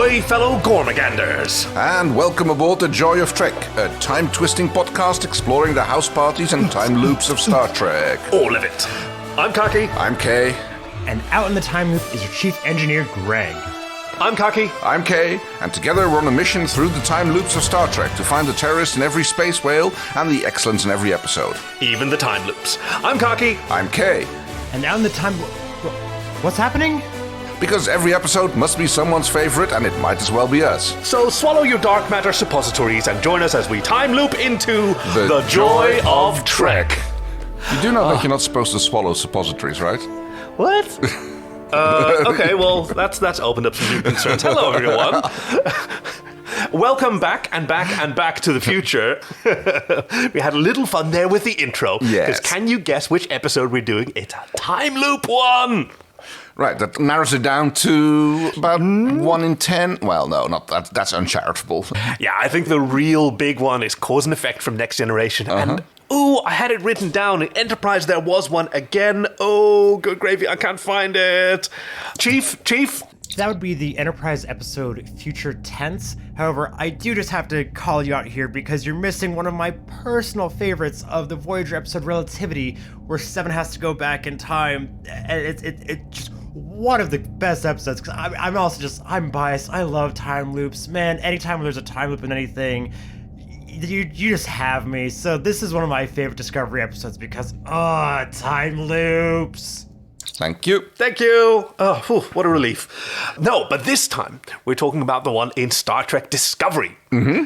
Ahoy, fellow Gormaganders! And welcome aboard the Joy of Trek, a time-twisting podcast exploring the house parties and time loops of Star Trek. All of it. I'm Kaki. I'm Kay. And out in the time loop is your chief engineer, Greg. I'm Kaki. I'm Kay, and together we're on a mission through the time loops of Star Trek to find the terrorists in every space whale and the excellence in every episode. Even the time loops. I'm Kaki. I'm Kay. And out in the time... What's happening? Because every episode must be someone's favorite, and it might as well be us. So swallow your dark matter suppositories and join us as we time loop into the Joy of Trek. You do know that you're not supposed to swallow suppositories, right? What? Okay, well, that's opened up some new concerns. Hello, everyone. Welcome back and back and back to the future. We had a little fun there with the intro. Yes. Because can you guess which episode we're doing? It's a time loop one. Right, that narrows it down to about 1 in 10. Well, no, not that. That's uncharitable. Yeah, I think the real big one is Cause and Effect from Next Generation. And, I had it written down. In Enterprise, there was one again. Oh, good gravy, I can't find it. Chief? That would be the Enterprise episode Future Tense. However, I do just have to call you out here because you're missing one of my personal favorites of the Voyager episode Relativity, where Seven has to go back in time. And it's just one of the best episodes, because I'm biased. I love time loops. Man, anytime there's a time loop in anything, you just have me. So this is one of my favorite Discovery episodes because, time loops. Thank you. Thank you. Oh, whew, what a relief. No, but this time, we're talking about the one in Star Trek Discovery.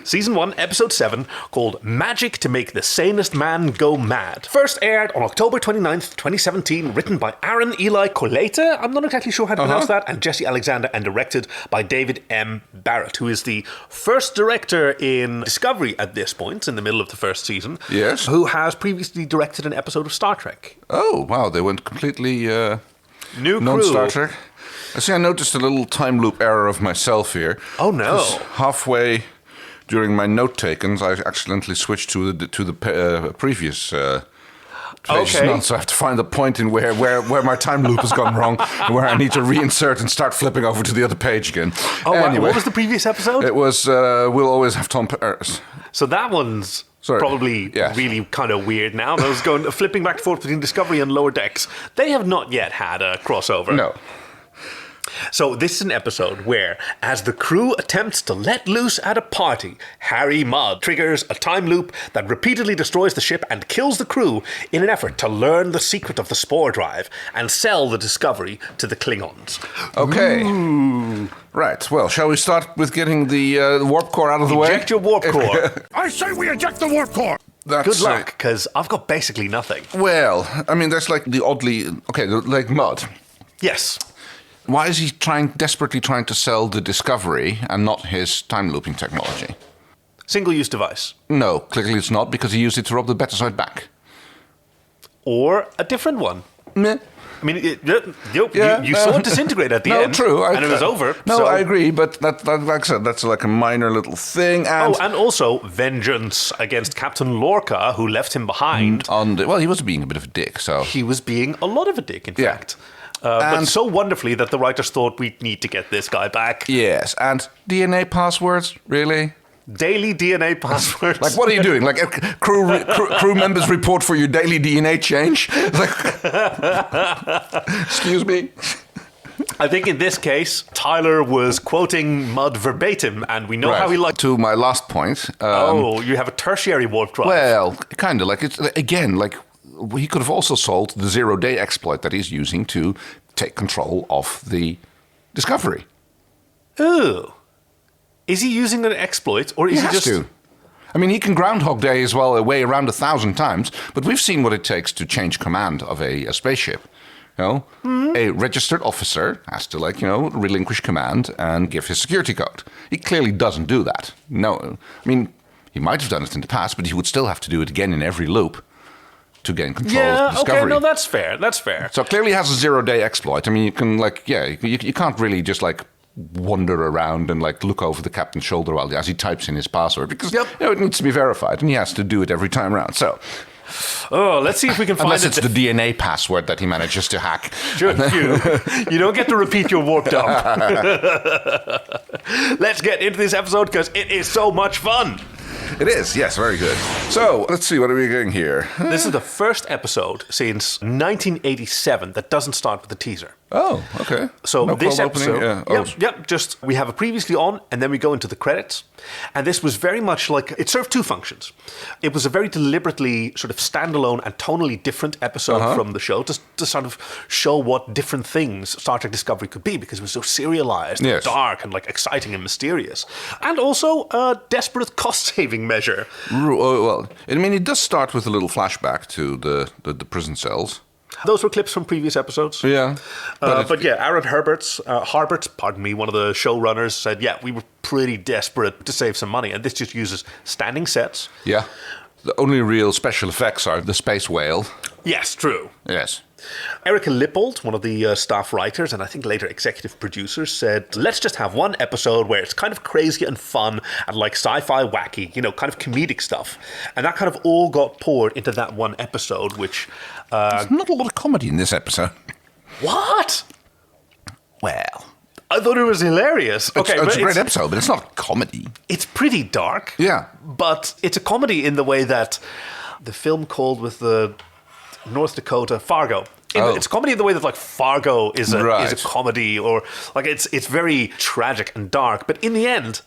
Season 1, Episode 7, called Magic to Make the Sanest Man Go Mad. First aired on October 29th, 2017, written by Aron Coleite, I'm not exactly sure how to pronounce that, and Jesse Alexander, and directed by David M. Barrett, who is the first director in Discovery at this point, in the middle of the first season. Yes. Who has previously directed an episode of Star Trek. Oh, wow, they went completely New crew. non-Star Trek. I noticed a little time loop error of myself here. Oh, no. 'Cause halfway during my note-takings, I accidentally switched to the previous page. Okay. So I have to find the point in where my time loop has gone wrong, where I need to reinsert and start flipping over to the other page again. Oh, anyway, what was the previous episode? It was We'll Always Have Tom Paris. So that one's probably really kind of weird now. I was flipping back and forth between Discovery and Lower Decks. They have not yet had a crossover. No. So this is an episode where, as the crew attempts to let loose at a party, Harry Mudd triggers a time loop that repeatedly destroys the ship and kills the crew in an effort to learn the secret of the spore drive and sell the discovery to the Klingons. Okay. Ooh. Right, well, shall we start with getting the warp core out of the way? Eject your warp core. I say we eject the warp core! Good luck, because I've got basically nothing. Well, I mean, there's like the oddly... Okay, like Mudd. Yes. Why is he desperately trying to sell the Discovery and not his time looping technology? Single-use device. No, clearly it's not, because he used it to rob the Betazoid back. Or a different one. Meh. I mean, you saw it disintegrate at the end. No, true. And it was over. No, so. I agree, but that, like I said, that's like a minor little thing. And and also vengeance against Captain Lorca, who left him behind. Well, he was being a bit of a dick, so... He was being a lot of a dick, in fact. But so wonderfully that the writers thought we need to get this guy back. Yes, and DNA passwords, really? Daily DNA passwords. Like, what are you doing? Like, crew members report for your daily DNA change? Like, excuse me? I think in this case, Tyler was quoting Mudd verbatim, and we know how he liked... To my last point... you have a tertiary warp drive. Well, kind of. Like, it's again, like... He could have also solved the zero-day exploit that he's using to take control of the Discovery. Ooh. Is he using an exploit, or is he just... He has to. I mean, he can Groundhog Day as well away around 1,000 times, but we've seen what it takes to change command of a spaceship. You know, a registered officer has to, relinquish command and give his security code. He clearly doesn't do that. No, I mean, he might have done it in the past, but he would still have to do it again in every loop to gain control of Discovery. Okay, no, that's fair. So clearly he has a zero-day exploit. I mean, you can, you can't really just, wander around and, look over the captain's shoulder as he types in his password, because, it needs to be verified, and he has to do it every time around, so... Oh, let's see if we can find Unless it's the DNA password that he manages to hack. Sure, you don't get to repeat your warp dump. get into this episode because it is so much fun. It is, yes, very good. So, let's see, what are we getting here? This is the first episode since 1987 that doesn't start with a teaser. Oh, okay. So No this cold opening, episode, yeah. just we have a previously on, and then we go into the credits. And this was very much like, it served two functions. It was a very deliberately sort of standalone and tonally different episode from the show to sort of show what different things Star Trek Discovery could be, because it was so serialized, and dark, and like exciting and mysterious. And also a desperate cost-saving measure. Well, I mean, it does start with a little flashback to the prison cells. Those were clips from previous episodes. Yeah. But yeah, Aaron Harbert, one of the showrunners, said, yeah, we were pretty desperate to save some money. And this just uses standing sets. Yeah. The only real special effects are the space whale. Yes, true. Yes. Erica Lippold, one of the staff writers and I think later executive producers, said, let's just have one episode where it's kind of crazy and fun and like sci-fi wacky, kind of comedic stuff. And that kind of all got poured into that one episode, which... There's not a lot of comedy in this episode. What? Well... I thought it was hilarious. It's a great episode, but it's not comedy. It's pretty dark. Yeah. But it's a comedy in the way that the film called with the North Dakota, Fargo. It's a comedy in the way that like Fargo is a comedy, or like it's very tragic and dark. But in the end,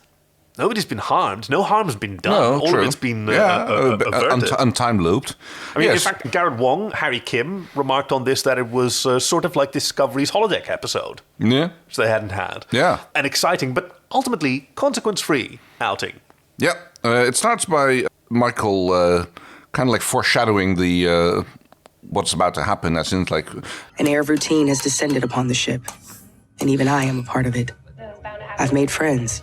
nobody's been harmed. No harm has been done. No, all true. of it's been averted. Untime looped. I mean, yes. In fact, Garrett Wong, Harry Kim, remarked on this that it was sort of like Discovery's holodeck episode. Yeah. Which they hadn't had. Yeah. An exciting, but ultimately consequence-free outing. Yeah. It starts by Michael kind of like foreshadowing the what's about to happen, as in like... An air of routine has descended upon the ship, and even I am a part of it. I've made friends.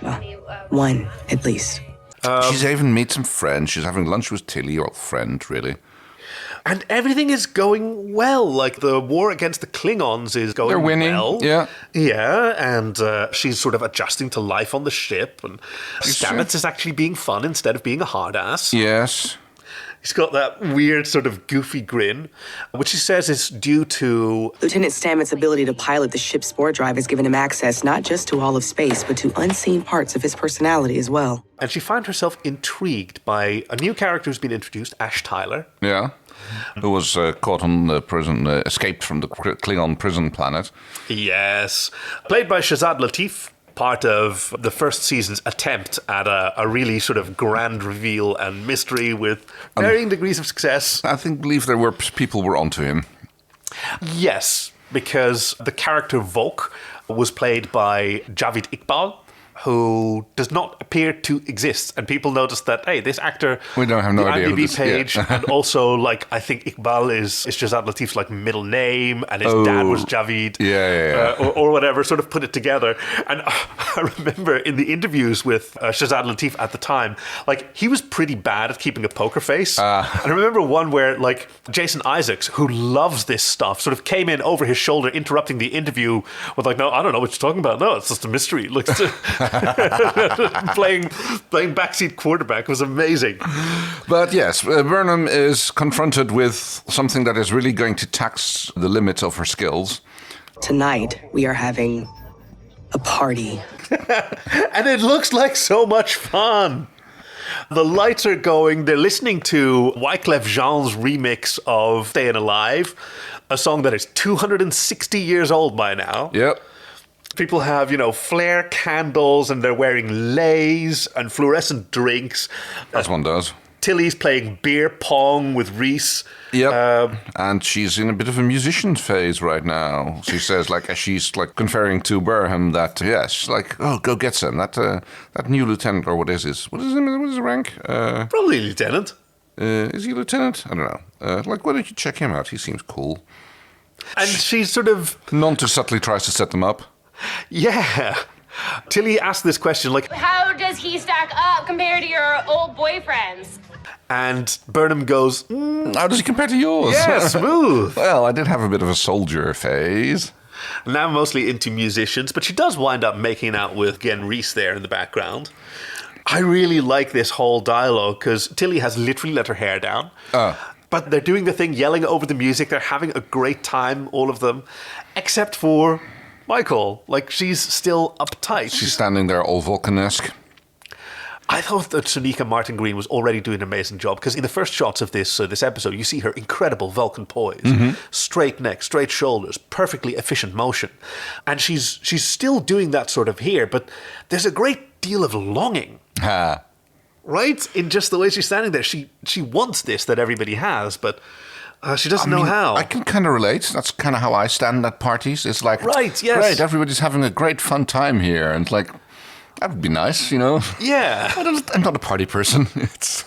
Well, one, at least. She's even made some friends. She's having lunch with Tilly, or friend, really. And everything is going well. Like, the war against the Klingons is going well. They're winning, yeah. Yeah, and she's sort of adjusting to life on the ship. And Stamets is actually being fun instead of being a hard ass. Yes. He's got that weird sort of goofy grin, which he says is due to... Lieutenant Stamets' ability to pilot the ship's spore drive has given him access not just to all of space, but to unseen parts of his personality as well. And she found herself intrigued by a new character who's been introduced, Ash Tyler. Yeah. Who was caught on the prison, escaped from the Klingon prison planet. Yes. Played by Shazad Latif. Part of the first season's attempt at a really sort of grand reveal and mystery with varying degrees of success. Believe there were people were onto him. Yes, because the character Volk was played by Javid Iqbal, who does not appear to exist. And people noticed that, hey, this actor... We don't have no idea who IMDb this page, and also, like, I think Iqbal is Shazad Latif's, like, middle name, and his dad was Javid. Yeah. Or whatever, sort of put it together. And I remember in the interviews with Shazad Latif at the time, like, he was pretty bad at keeping a poker face. And I remember one where, like, Jason Isaacs, who loves this stuff, sort of came in over his shoulder, interrupting the interview with, like, no, I don't know what you're talking about. No, it's just a mystery. Like, playing backseat quarterback was amazing. But yes, Burnham is confronted with something that is really going to tax the limits of her skills. Tonight, we are having a party. And it looks like so much fun. The lights are going. They're listening to Wyclef Jean's remix of Staying Alive, a song that is 260 years old by now. Yep. People have, flare candles, and they're wearing leis and fluorescent drinks. As one does. Tilly's playing beer pong with Reese. Yep. And she's in a bit of a musician phase right now. She says, like, as she's like conferring to Burnham that, yes, like, oh, go get some. That new lieutenant, or what is his? What is his rank? Probably lieutenant. Is he lieutenant? I don't know. Like, why don't you check him out? He seems cool. And she sort of... None too subtly tries to set them up. Yeah. Tilly asked this question, like... How does he stack up compared to your old boyfriends? And Burnham goes... How does he compare to yours? Yeah, smooth. Well, I did have a bit of a soldier phase. Now mostly into musicians, but she does wind up making out with Gen Reese there in the background. I really like this whole dialogue, because Tilly has literally let her hair down. But they're doing the thing, yelling over the music. They're having a great time, all of them, except for Michael, like she's still uptight. She's standing there all Vulcan-esque. I thought that Sonika Martin Green was already doing an amazing job because in the first shots of this episode, you see her incredible Vulcan poise, straight neck, straight shoulders, perfectly efficient motion, and she's still doing that sort of here. But there's a great deal of longing, right, in just the way she's standing there. She wants this that everybody has, but she doesn't know how. I can kind of relate. That's kind of how I stand at parties. It's like, right, yes, great, everybody's having a great fun time here, and like. That would be nice, you know? Yeah. I'm not a party person. It's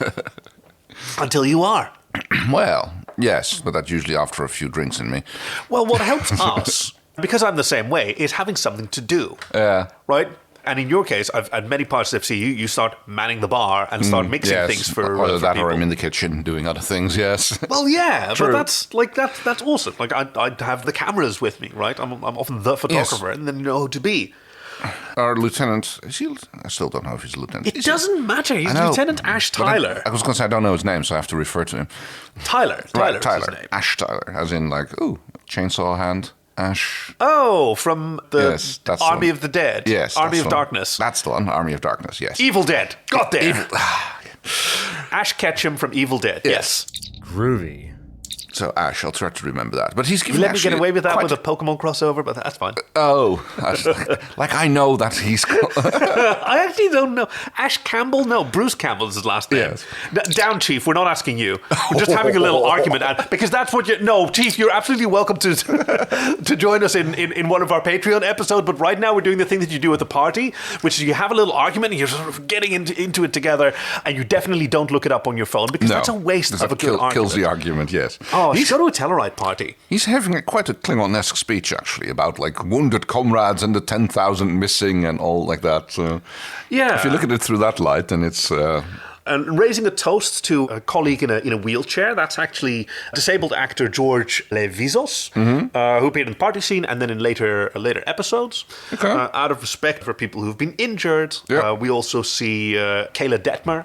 Until you are. Well, yes, but that's usually after a few drinks in me. Well, what helps us, because I'm the same way, is having something to do. Yeah. Right? And in your case, at many parts of FCU, you start manning the bar and start mixing things for Either that people. or I'm in the kitchen doing other things, yes. Well, yeah, True. but that's awesome. Like, I'd have the cameras with me, right? I'm often the photographer, and then you know who to be. Our lieutenant, I still don't know if he's a lieutenant. It doesn't matter. He's Lieutenant Ash Tyler. I was going to say, I don't know his name, so I have to refer to him. Tyler. Right, Tyler. Is his name. Ash Tyler, as in like, ooh, chainsaw hand, Ash. Oh, from the that's Army the of the Dead. Yes. Army that's of the one. Darkness. That's the one, Army of Darkness, yes. Evil Dead. Got there. Evil. Ash Ketchum from Evil Dead. Yes. Groovy. So Ash, I'll try to remember that. But he's given You let me get away with that quite with a Pokemon crossover, but that's fine. Oh, like I know that he's. I actually don't know. Ash Campbell? No, Bruce Campbell is his last name. Yes. Down, Chief. We're not asking you. We're just having a little argument. Because that's what you... No, Chief, you're absolutely welcome to to join us in one of our Patreon episodes. But right now we're doing the thing that you do at the party, which is you have a little argument and you're sort of getting into it together, and you definitely don't look it up on your phone because that's a waste of a good argument. Kills the argument, yes. Oh, he's go to a Tellarite party. He's having quite a Klingon-esque speech, actually, about like wounded comrades and the 10,000 missing and all like that. So, yeah. If you look at it through that light, then it's... And raising a toast to a colleague in a wheelchair, that's actually disabled actor George Levizos, who appeared in the party scene and then in later episodes. Okay. Out of respect for people who've been injured, we also see Kayla Detmer.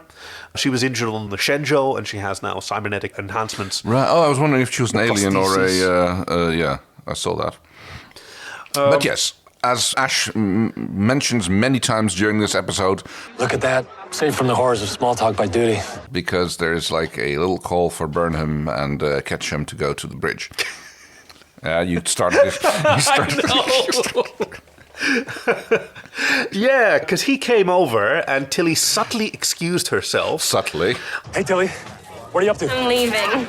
She was injured on the Shenzhou, and she has now cybernetic enhancements. Right. Oh, I was wondering if she was an alien or prosthesis. yeah, I saw that. But yes, as Ash mentions many times during this episode... Look at that. Saved from the horrors of small talk by duty. Because there's like a little call for Burnham and Ketchum to go to the bridge. You started this. Yeah, because he came over and Tilly subtly excused herself. Subtly. Hey, Tilly. What are you up to? I'm leaving. You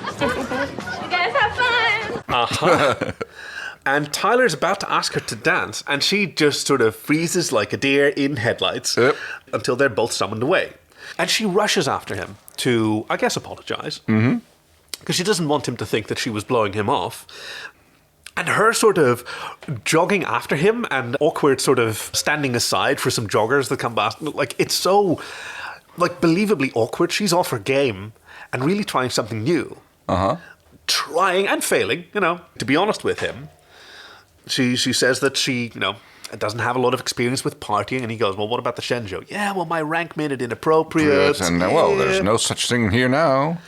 guys have fun. And Tyler's about to ask her to dance, and she just sort of freezes like a deer in headlights until they're both summoned away. And she rushes after him to, I guess, apologize. Because she doesn't want him to think that she was blowing him off. And her sort of jogging after him and awkward sort of standing aside for some joggers that come past, like, it's so, like, believably awkward. She's off her game and really trying something new. Trying and failing, to be honest with him. She says that she, doesn't have a lot of experience with partying, and he goes, well, what about the Shenzhou? Yeah, well, my rank made it inappropriate. And, well, there's no such thing here now.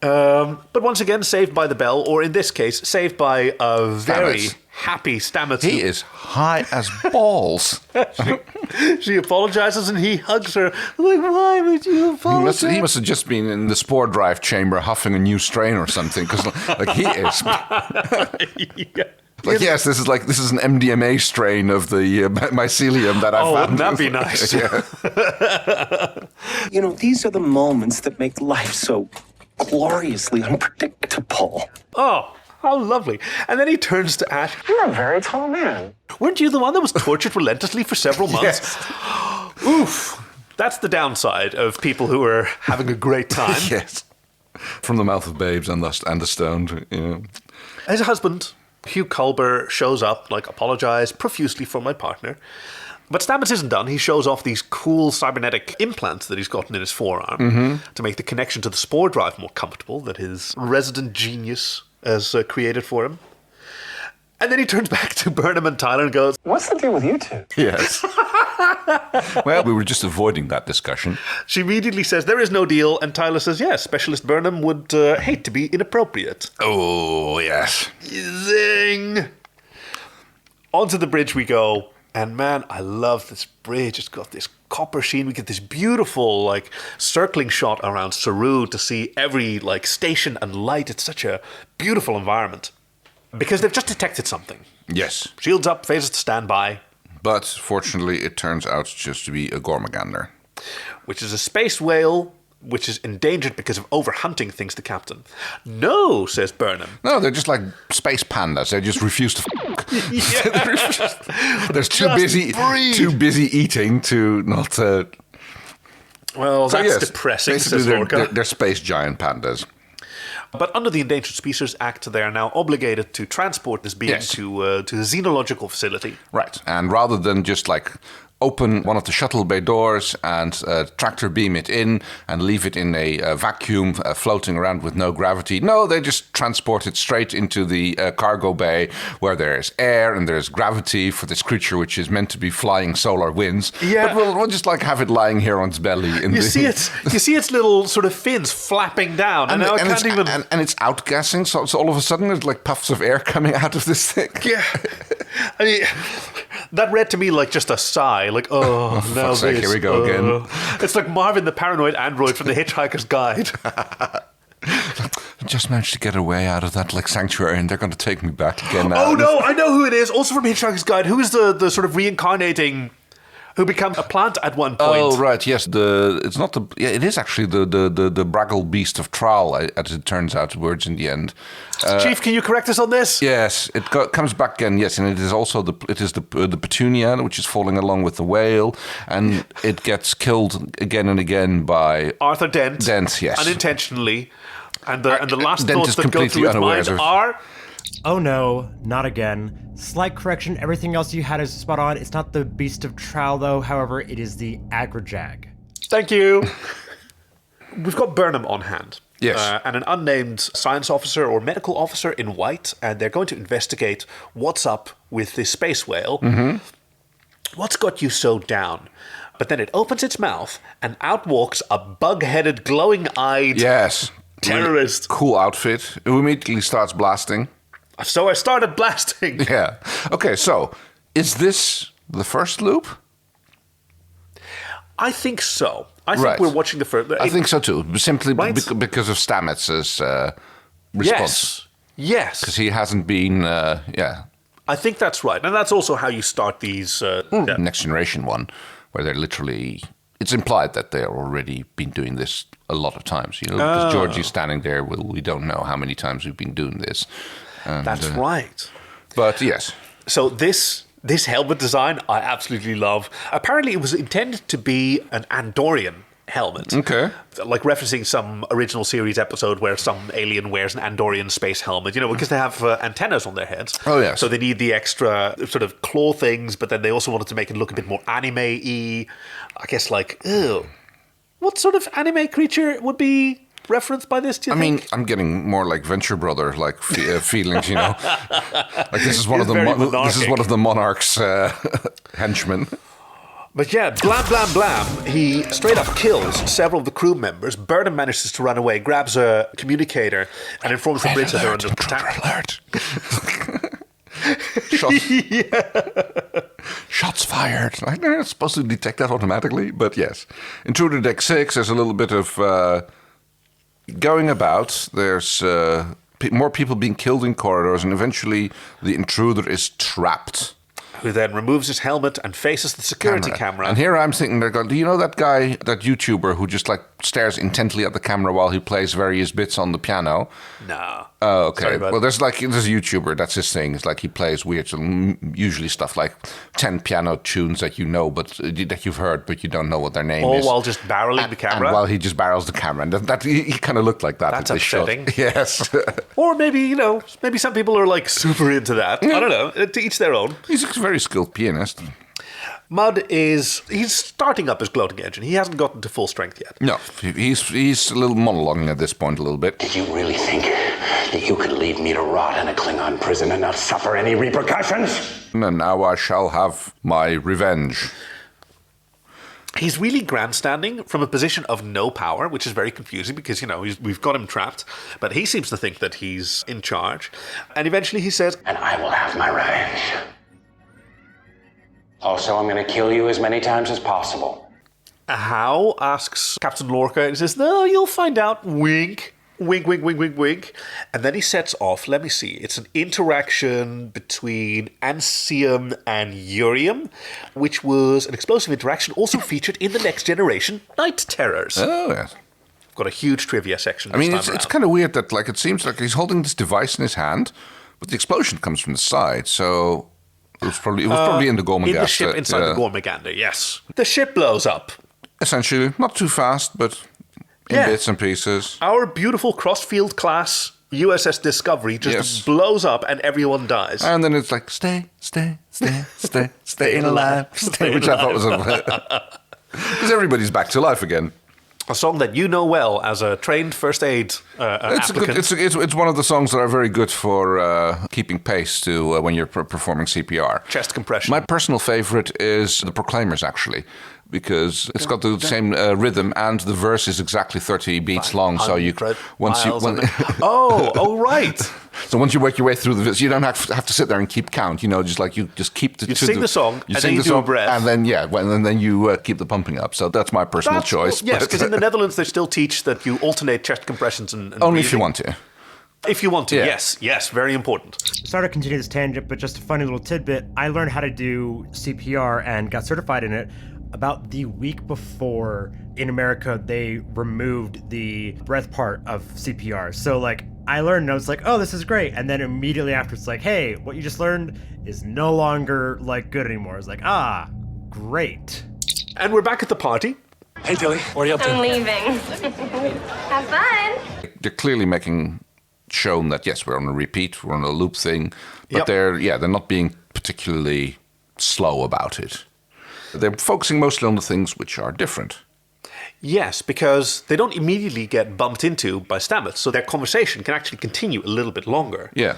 But once again, saved by the bell, or in this case, saved by a very happy Stamets. He is high as balls. She apologizes and he hugs her. Like, why would you apologize? He must have just been in the spore drive chamber huffing a new strain or something, because like he is. Like, yes, this is an MDMA strain of the mycelium that I found. Wouldn't that be nice? These are the moments that make life so gloriously unpredictable. Oh, how lovely. And then he turns to Ash. You're a very tall man. Weren't you the one that was tortured relentlessly for several months? Yes. Oof. That's the downside of people who are having a great time. Yes. From the mouth of babes and the stoned. His husband, Hugh Culber, shows up, apologize profusely for my partner. But Stamets isn't done. He shows off these cool cybernetic implants that he's gotten in his forearm to make the connection to the spore drive more comfortable that his resident genius has created for him. And then he turns back to Burnham and Tyler and goes, what's the deal with you two? Yes. Well, we were just avoiding that discussion. She immediately says, there is no deal. And Tyler says, yes, Specialist Burnham would hate to be inappropriate. Oh, yes. Zing! onto the bridge we go. And man, I love this bridge. It's got this copper sheen. We get this beautiful, like, circling shot around Saru to see every, like, station and light. It's such a beautiful environment. Because they've just detected something. Yes. Shields up, phasers to stand by. But fortunately, it turns out just to be a Gormagander. Which is a space whale, which is endangered because of overhunting, thinks the captain. No, says Burnham. No, they're just like space pandas. They just refuse to They're too busy eating to not... Well, that's depressing, says Lorca. They're space giant pandas. But under the Endangered Species Act, they are now obligated to transport this being to the xenological facility. Right, and rather than just like open one of the shuttle bay doors and tractor beam it in and leave it in a vacuum floating around with no gravity. No, they just transport it straight into the cargo bay where there's air and there's gravity for this creature which is meant to be flying solar winds. Yeah. But we'll just like have it lying here on its belly. You see its little sort of fins flapping down, and now I can't even... And it's outgassing, so all of a sudden there's like puffs of air coming out of this thing. Yeah. I mean, that read to me like just a sigh, like, oh, no, fuck's sake, here we go again. It's like Marvin the paranoid android from The Hitchhiker's Guide. I just managed to get away out of that like sanctuary, and they're going to take me back again now. Oh no, I know who it is. Also from Hitchhiker's Guide. Who is the sort of reincarnating, who becomes a plant at one point? Oh right, yes. It is actually the Braggle Beast of Trial, as it turns out. Words in the end. Chief, can you correct us on this? Yes, it comes back again. Yes, and it is also the Petunia, which is falling along with the whale, and it gets killed again and again by Arthur Dent. Dent, yes, unintentionally. And the last Dent thoughts that go through his mind are... Oh no, not again. Slight correction, everything else you had is spot on. It's not the Beast of Trowel though, however, it is the Agrajag. Thank you. We've got Burnham on hand. Yes. And an unnamed science officer or medical officer in white, and they're going to investigate what's up with this space whale. Mm-hmm. What's got you so down? But then it opens its mouth, and out walks a bug-headed, glowing-eyed terrorist. Really cool outfit. Who immediately starts blasting. So I started blasting. Yeah. Okay, so is this the first loop? I think so. I think we're watching the first... I think so too, simply because of Stamets's response. Yes. Because he hasn't been, I think that's right. And that's also how you start these... Next Generation one, where they're literally... It's implied that they're already been doing this a lot of times, because Georgie's standing there, we don't know how many times we've been doing this. And, that's right. But yes. So this helmet design I absolutely love. Apparently it was intended to be an Andorian helmet. Okay. Like referencing some original series episode where some alien wears an Andorian space helmet, because they have antennas on their heads. Oh, yes. So they need the extra sort of claw things, but then they also wanted to make it look a bit more anime-y. I guess like, ew. What sort of anime creature would be referenced by this, do you think? I mean, I'm getting more like Venture Brother like feelings, Like this is one of the Monarch's henchmen. But yeah, blam, blam, blam. He straight up kills several of the crew members. Burnham manages to run away, grabs a communicator, and informs the bridge that they're under attack. Alert! Shots fired. I'm not supposed to detect that automatically, but yes. Intruder Deck 6, there's a little bit of going about. There's more people being killed in corridors, and eventually the intruder is trapped. Who then removes his helmet and faces the security camera. And here I'm thinking, do you know that guy, that YouTuber who just like stares intently at the camera while he plays various bits on the piano? No. Oh, okay. Well, there's a YouTuber, that's his thing. It's like he plays weird, usually stuff like 10 piano tunes that that you've heard, but you don't know what their name is. All while just barreling the camera? And while he just barrels the camera. And that he kind of looked like that. That's upsetting. Shot. Yes. Or maybe, maybe some people are like super into that. I don't know. To each their own. He's a very skilled pianist. Mud he's starting up his gloating engine. He hasn't gotten to full strength yet. No, he's a little monologuing at this point a little bit. Did you really think that you could leave me to rot in a Klingon prison and not suffer any repercussions? And now I shall have my revenge. He's really grandstanding from a position of no power, which is very confusing because, we've got him trapped. But he seems to think that he's in charge. And eventually he says, and I will have my revenge. Also, I'm going to kill you as many times as possible. How? Asks Captain Lorca. And he says, no, you'll find out. Wink. Wink, wink, wink, wink, wink. And then he sets off. Let me see. It's an interaction between Ancium and Urium, which was an explosive interaction also featured in the Next Generation Night Terrors. Oh, yes. I've got a huge trivia section. I mean, it's kind of weird that it seems like he's holding this device in his hand, but the explosion comes from the side. So it was probably in the Gormagander. In the ship inside the Gormagander, yes. The ship blows up. Essentially, not too fast, but in bits and pieces. Our beautiful Crossfield class USS Discovery just blows up and everyone dies. And then it's like, staying alive, which I thought was because everybody's back to life again. A song that you know well as a trained first aid applicant. It's one of the songs that are very good for keeping pace to when you're performing CPR. Chest compression. My personal favorite is The Proclaimers, actually, because it's got the same rhythm and the verse is exactly 30 beats long. So right. So once you work your way through the verse, you don't have to sit there and keep count. You know, you keep the. You sing the song, and then you do a breath, and then you keep the pumping up. So that's my personal choice. Yes, because in the Netherlands they still teach that you alternate chest compressions and only breathing. if you want to. If you want to, yes, very important. Sorry to continue this tangent, but just a funny little tidbit. I learned how to do CPR and got certified in it about the week before in America they removed the breath part of CPR. So I learned and I was like, oh, this is great. And then immediately after it's like, hey, what you just learned is no longer good anymore. I was like, great. And we're back at the party. Hey, Tilly, what are you up to? I'm leaving. Have fun. They're clearly shown that yes, we're on a repeat, we're on a loop thing, but they're not being particularly slow about it. They're focusing mostly on the things which are different. Yes, because they don't immediately get bumped into by Stamets, so their conversation can actually continue a little bit longer. Yeah.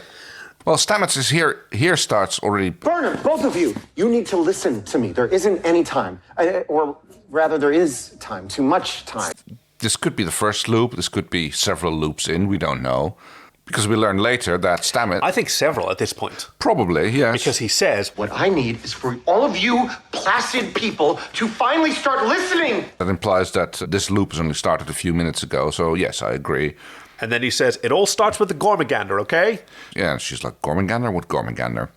Well, Stamets is here starts already. Burnham, both of you, you need to listen to me. There isn't any time. Or rather, there is time, too much time. This could be the first loop, this could be several loops in, we don't know. Because we learn later that Stamets... I think several at this point. Probably, yes. Because he says... What I need is for all of you placid people to finally start listening! That implies that this loop has only started a few minutes ago, so yes, I agree. And then he says, it all starts with the Gormagander, okay? Yeah, and she's like, Gormagander? What Gormagander?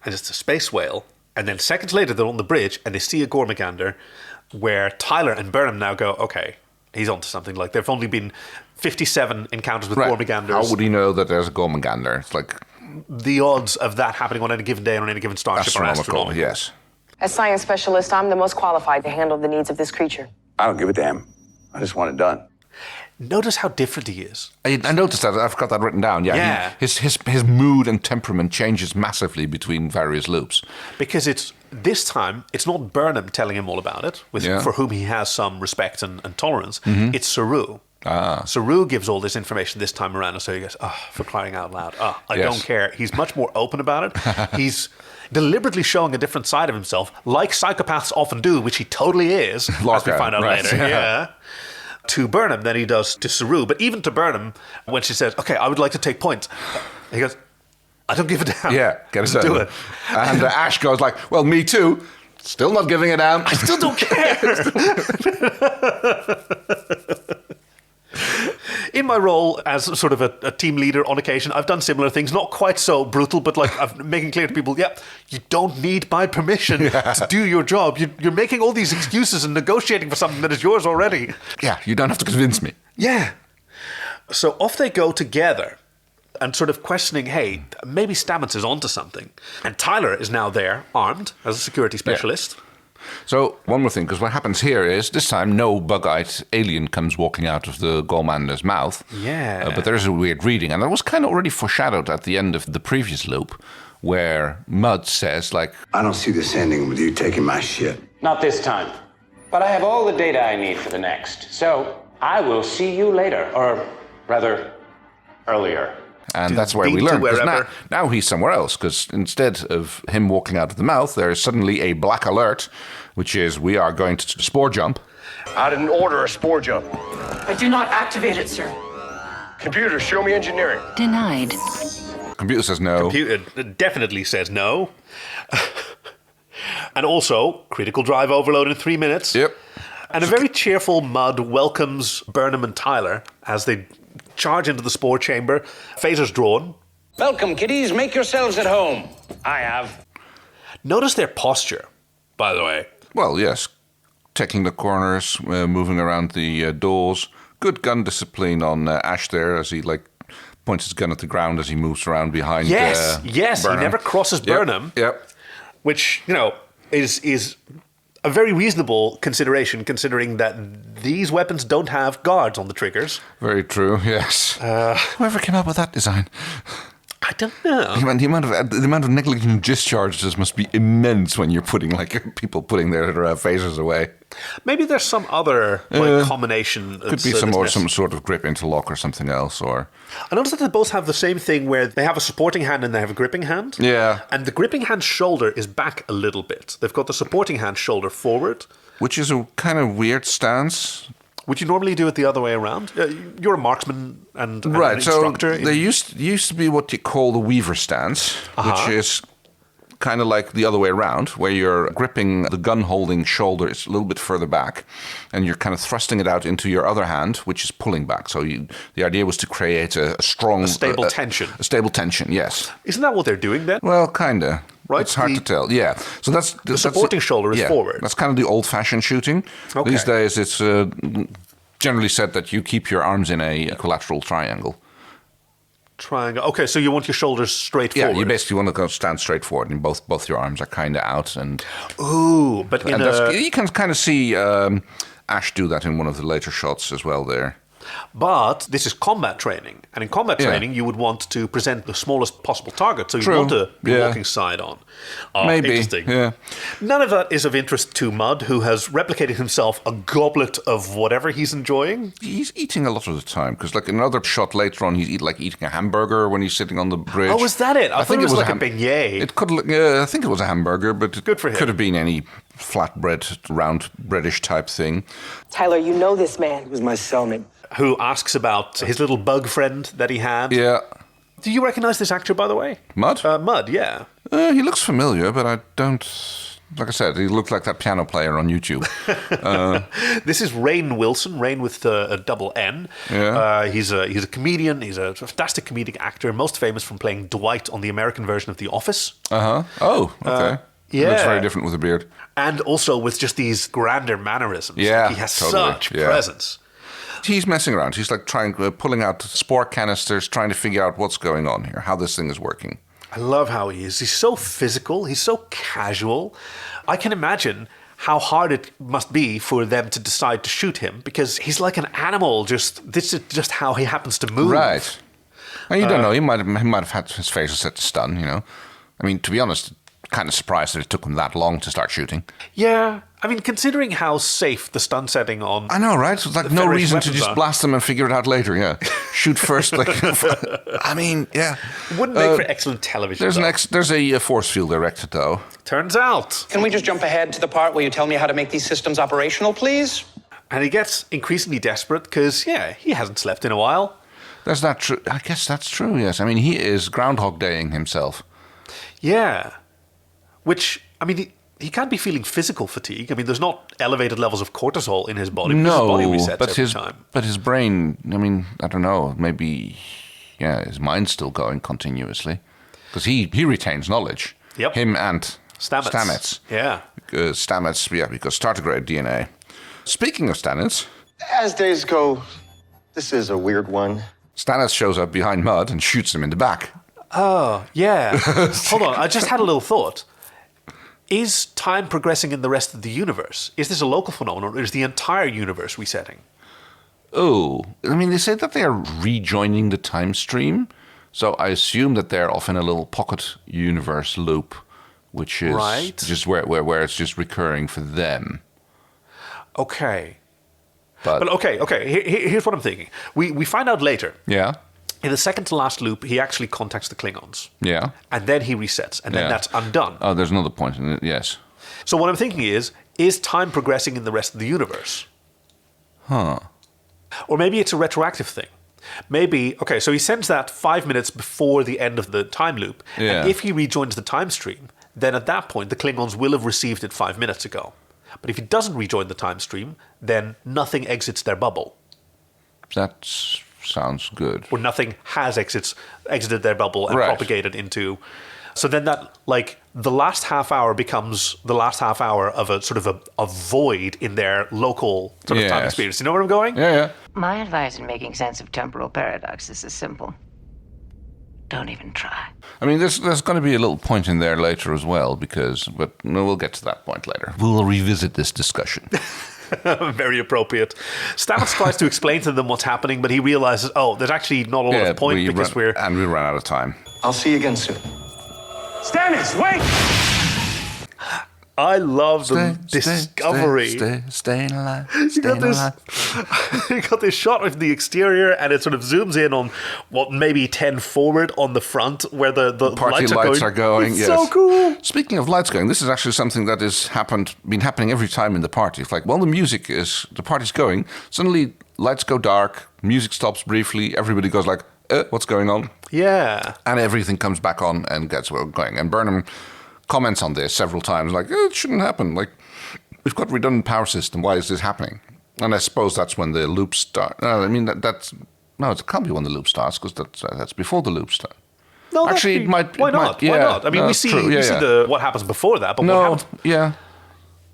And it's a space whale. And then seconds later, they're on the bridge, and they see a Gormagander, where Tyler and Burnham now go, okay, he's onto something. There've only been 57 encounters with Gormaganders. How would he know that there's a Gormagander? It's the odds of that happening on any given day on any given starship are astronomical. Yes. As science specialist, I'm the most qualified to handle the needs of this creature. I don't give a damn. I just want it done. Notice how different he is. I noticed that. I've got that written down. Yeah. His mood and temperament changes massively between various loops. Because this time, it's not Burnham telling him all about it, for whom he has some respect and tolerance. Mm-hmm. It's Saru. Saru gives all this information this time around, and so he goes, for crying out loud. I don't care. He's much more open about it. He's deliberately showing a different side of himself, like psychopaths often do, which he totally is, as we find out later. Yeah. To Burnham than he does to Saru. But even to Burnham, when she says, okay, I would like to take points, he goes, I don't give a damn. Yeah, get it done. Do it. And Ash goes like, well, me too. Still not giving a damn. I still don't care. In my role as sort of a team leader on occasion, I've done similar things, not quite so brutal, but I'm making clear to people, you don't need my permission to do your job. You're making all these excuses and negotiating for something that is yours already. Yeah, you don't have to convince me. Yeah. So off they go together and sort of questioning, hey, maybe Stamets is onto something. And Tyler is now there, armed, as a security specialist. Yeah. So, one more thing, because what happens here is, this time, no bug-eyed alien comes walking out of the Gormander's mouth. Yeah. But there is a weird reading, and that was kind of already foreshadowed at the end of the previous loop, where Mud says, I don't see this ending with you taking my shit. Not this time. But I have all the data I need for the next. So, I will see you later. Or, rather, earlier. And that's where we learn, because now he's somewhere else, because instead of him walking out of the mouth, there is suddenly a black alert, which is, we are going to spore jump. I didn't order a spore jump. I do not activate it, sir. Computer, show me engineering. Denied. Computer says no. Computer definitely says no. And also, critical drive overload in 3 minutes. Yep. And a very cheerful Mudd welcomes Burnham and Tyler as they charge into the spore chamber. Phasers drawn. Welcome, kiddies. Make yourselves at home. I have. Notice their posture, by the way. Well, yes. Taking the corners, moving around the doors. Good gun discipline on Ash there as he points his gun at the ground as he moves around behind. Yes, Burnham. he never crosses Burnham. Yep. Which, is a very reasonable consideration, considering that these weapons don't have guards on the triggers. Very true, yes. Whoever came up with that design? I don't know. The amount of negligent discharges must be immense when you're putting people putting their phasers away. Maybe there's some other combination. Could be some sort of grip interlock or something else. Or I noticed that they both have the same thing where they have a supporting hand and they have a gripping hand. Yeah. And the gripping hand's shoulder is back a little bit. They've got the supporting hand shoulder forward. Which is a kind of weird stance. Would you normally do it the other way around? You're a marksman and an right, instructor. So there used to be what you call the Weaver stance, which is kind of like the other way around, where you're gripping the gun-holding shoulder is a little bit further back, and you're kind of thrusting it out into your other hand, which is pulling back. So the idea was to create a strong... A stable tension. A stable tension, yes. Isn't that what they're doing then? Well, kind of. Right? It's hard to tell, yeah. So that's the supporting shoulder is forward. That's kind of the old-fashioned shooting. Okay. These days, it's generally said that you keep your arms in a equilateral triangle. Triangle. Okay, so you want your shoulders straight forward. Yeah, you basically want to stand straight forward, and both your arms are kind of out. And ooh, but you can kind of see Ash do that in one of the later shots as well there. But this is combat training, and in combat training, you would want to present the smallest possible target, so you want to be walking side on. Maybe. Interesting. Yeah. None of that is of interest to Mudd, who has replicated himself a goblet of whatever he's enjoying. He's eating a lot of the time, because in another shot later on, he's eating a hamburger when he's sitting on the bridge. Oh, was that it? I thought it was like a beignet. It could look, I think it was a hamburger, but it good for him. Could have been any flatbread, round breadish type thing. Tyler, you know this man. He was my cellmate. Who asks about his little bug friend that he had. Yeah. Do you recognize this actor, by the way? Mudd? Mudd, yeah. He looks familiar, but I don't... Like I said, he looked like that piano player on YouTube. This is Rainn Wilson, Rainn with a double N. Yeah. He's a comedian. He's a fantastic comedic actor, most famous from playing Dwight on the American version of The Office. Uh-huh. Oh, okay. Yeah. Looks very different with a beard. And also with just these grander mannerisms. Yeah, he has totally. such presence. He's messing around. He's pulling out spore canisters, trying to figure out what's going on here, how this thing is working. I love how he is. He's so physical. He's so casual. I can imagine how hard it must be for them to decide to shoot him, because he's like an animal. This is just how he happens to move. Right. And you don't know. He might have had his phaser set to stun. I mean, to be honest, kind of surprised that it took him that long to start shooting. Yeah. I mean, considering how safe the stun setting on... I know, right? It's like no reason to just blast them and figure it out later, yeah. Shoot first. I mean, yeah. Wouldn't make for excellent television. There's a force field erected, though. Turns out. Can we just jump ahead to the part where you tell me how to make these systems operational, please? And he gets increasingly desperate because, he hasn't slept in a while. That's not true. I guess that's true, yes. I mean, he is Groundhog Daying himself. Yeah. Which, I mean... He can't be feeling physical fatigue. I mean, there's not elevated levels of cortisol in his body. No, his body resets every time. But his brain, I mean, I don't know, maybe, his mind's still going continuously. Because he retains knowledge. Yep. Him and Stamets. Yeah. Stamets, because tardigrade DNA. Speaking of Stamets... As days go, this is a weird one. Stamets shows up behind Mudd and shoots him in the back. Oh, yeah. Hold on, I just had a little thought. Is time progressing in the rest of the universe? Is this a local phenomenon, or is the entire universe resetting? Oh, I mean, they say that they are rejoining the time stream, so I assume that they're off in a little pocket universe loop, which is just where it's just recurring for them. Okay. But okay. Here's what I'm thinking. We find out later. Yeah. In the second to last loop, he actually contacts the Klingons. Yeah. And then he resets, and then that's undone. Oh, there's another point in it, yes. So what I'm thinking is time progressing in the rest of the universe? Huh. Or maybe it's a retroactive thing. Maybe, so he sends that 5 minutes before the end of the time loop, and if he rejoins the time stream, then at that point the Klingons will have received it 5 minutes ago. But if he doesn't rejoin the time stream, then nothing exits their bubble. That sounds good. Or nothing has exited their bubble and propagated into... So then that, like, the last half hour becomes the last half hour of a sort of a void in their local sort of time experience. You know where I'm going? Yeah. My advice in making sense of temporal paradoxes is simple. Don't even try. I mean, there's going to be a little point in there later as well, but we'll get to that point later. We'll revisit this discussion. Very appropriate. Stamets tries to explain to them what's happening, but he realizes, there's actually not a lot of point because we ran out of time. I'll see you again soon. Stannis, wait! I love the discovery. Staying alive. You got this shot of the exterior, and it sort of zooms in on what maybe 10 forward on the front, where the party lights are going. It's so cool. Speaking of lights going, this is actually something that has been happening every time in the party. It's like, the party's going, suddenly lights go dark, music stops briefly, everybody goes like, what's going on? Yeah. And everything comes back on and gets going. And Burnham comments on this several times, like, it shouldn't happen. Like, we've got redundant power system. Why is this happening? And I suppose that's when the loop starts. I mean, it can't be when the loop starts, because that's before the loop starts. No, actually, it might. Why not? Yeah, why not? I mean, we see what happens before that, but what happens? Yeah.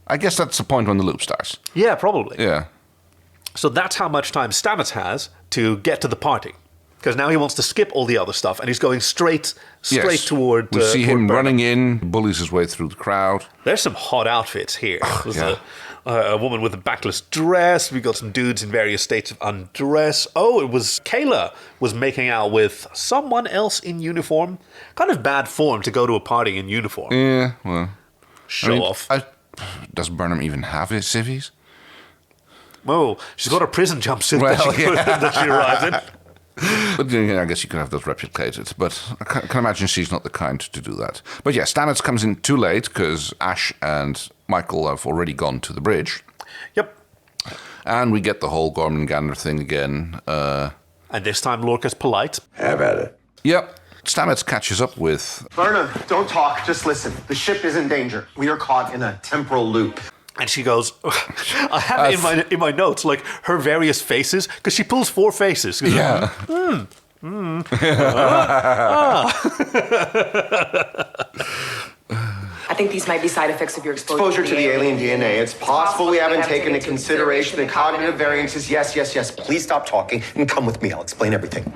I guess that's the point when the loop starts. Yeah, probably. Yeah. So that's how much time Stamets has to get to the party. Because now he wants to skip all the other stuff, and he's going straight toward... We see him running in, bullies his way through the crowd. There's some hot outfits here. There's a woman with a backless dress. We've got some dudes in various states of undress. Oh, it was Kayla was making out with someone else in uniform. Kind of bad form to go to a party in uniform. Yeah, well... Show off. Does Burnham even have his civvies? Oh, she's got a prison jumpsuit that she arrives in. But I guess you could have those replicated. But I can imagine she's not the kind to do that. But yeah, Stamets comes in too late because Ash and Michael have already gone to the bridge. Yep. And we get the whole Gorman-Gander thing again. And this time Lorca's polite. Have at it. Yep. Stamets catches up with... Burnham, don't talk, just listen. The ship is in danger. We are caught in a temporal loop. And she goes, I have it in my notes, like her various faces, because she pulls 4 faces. I think these might be side effects of your exposure to the alien DNA. It's possible we haven't taken into consideration the cognitive variances. Yes. Please stop talking and come with me. I'll explain everything.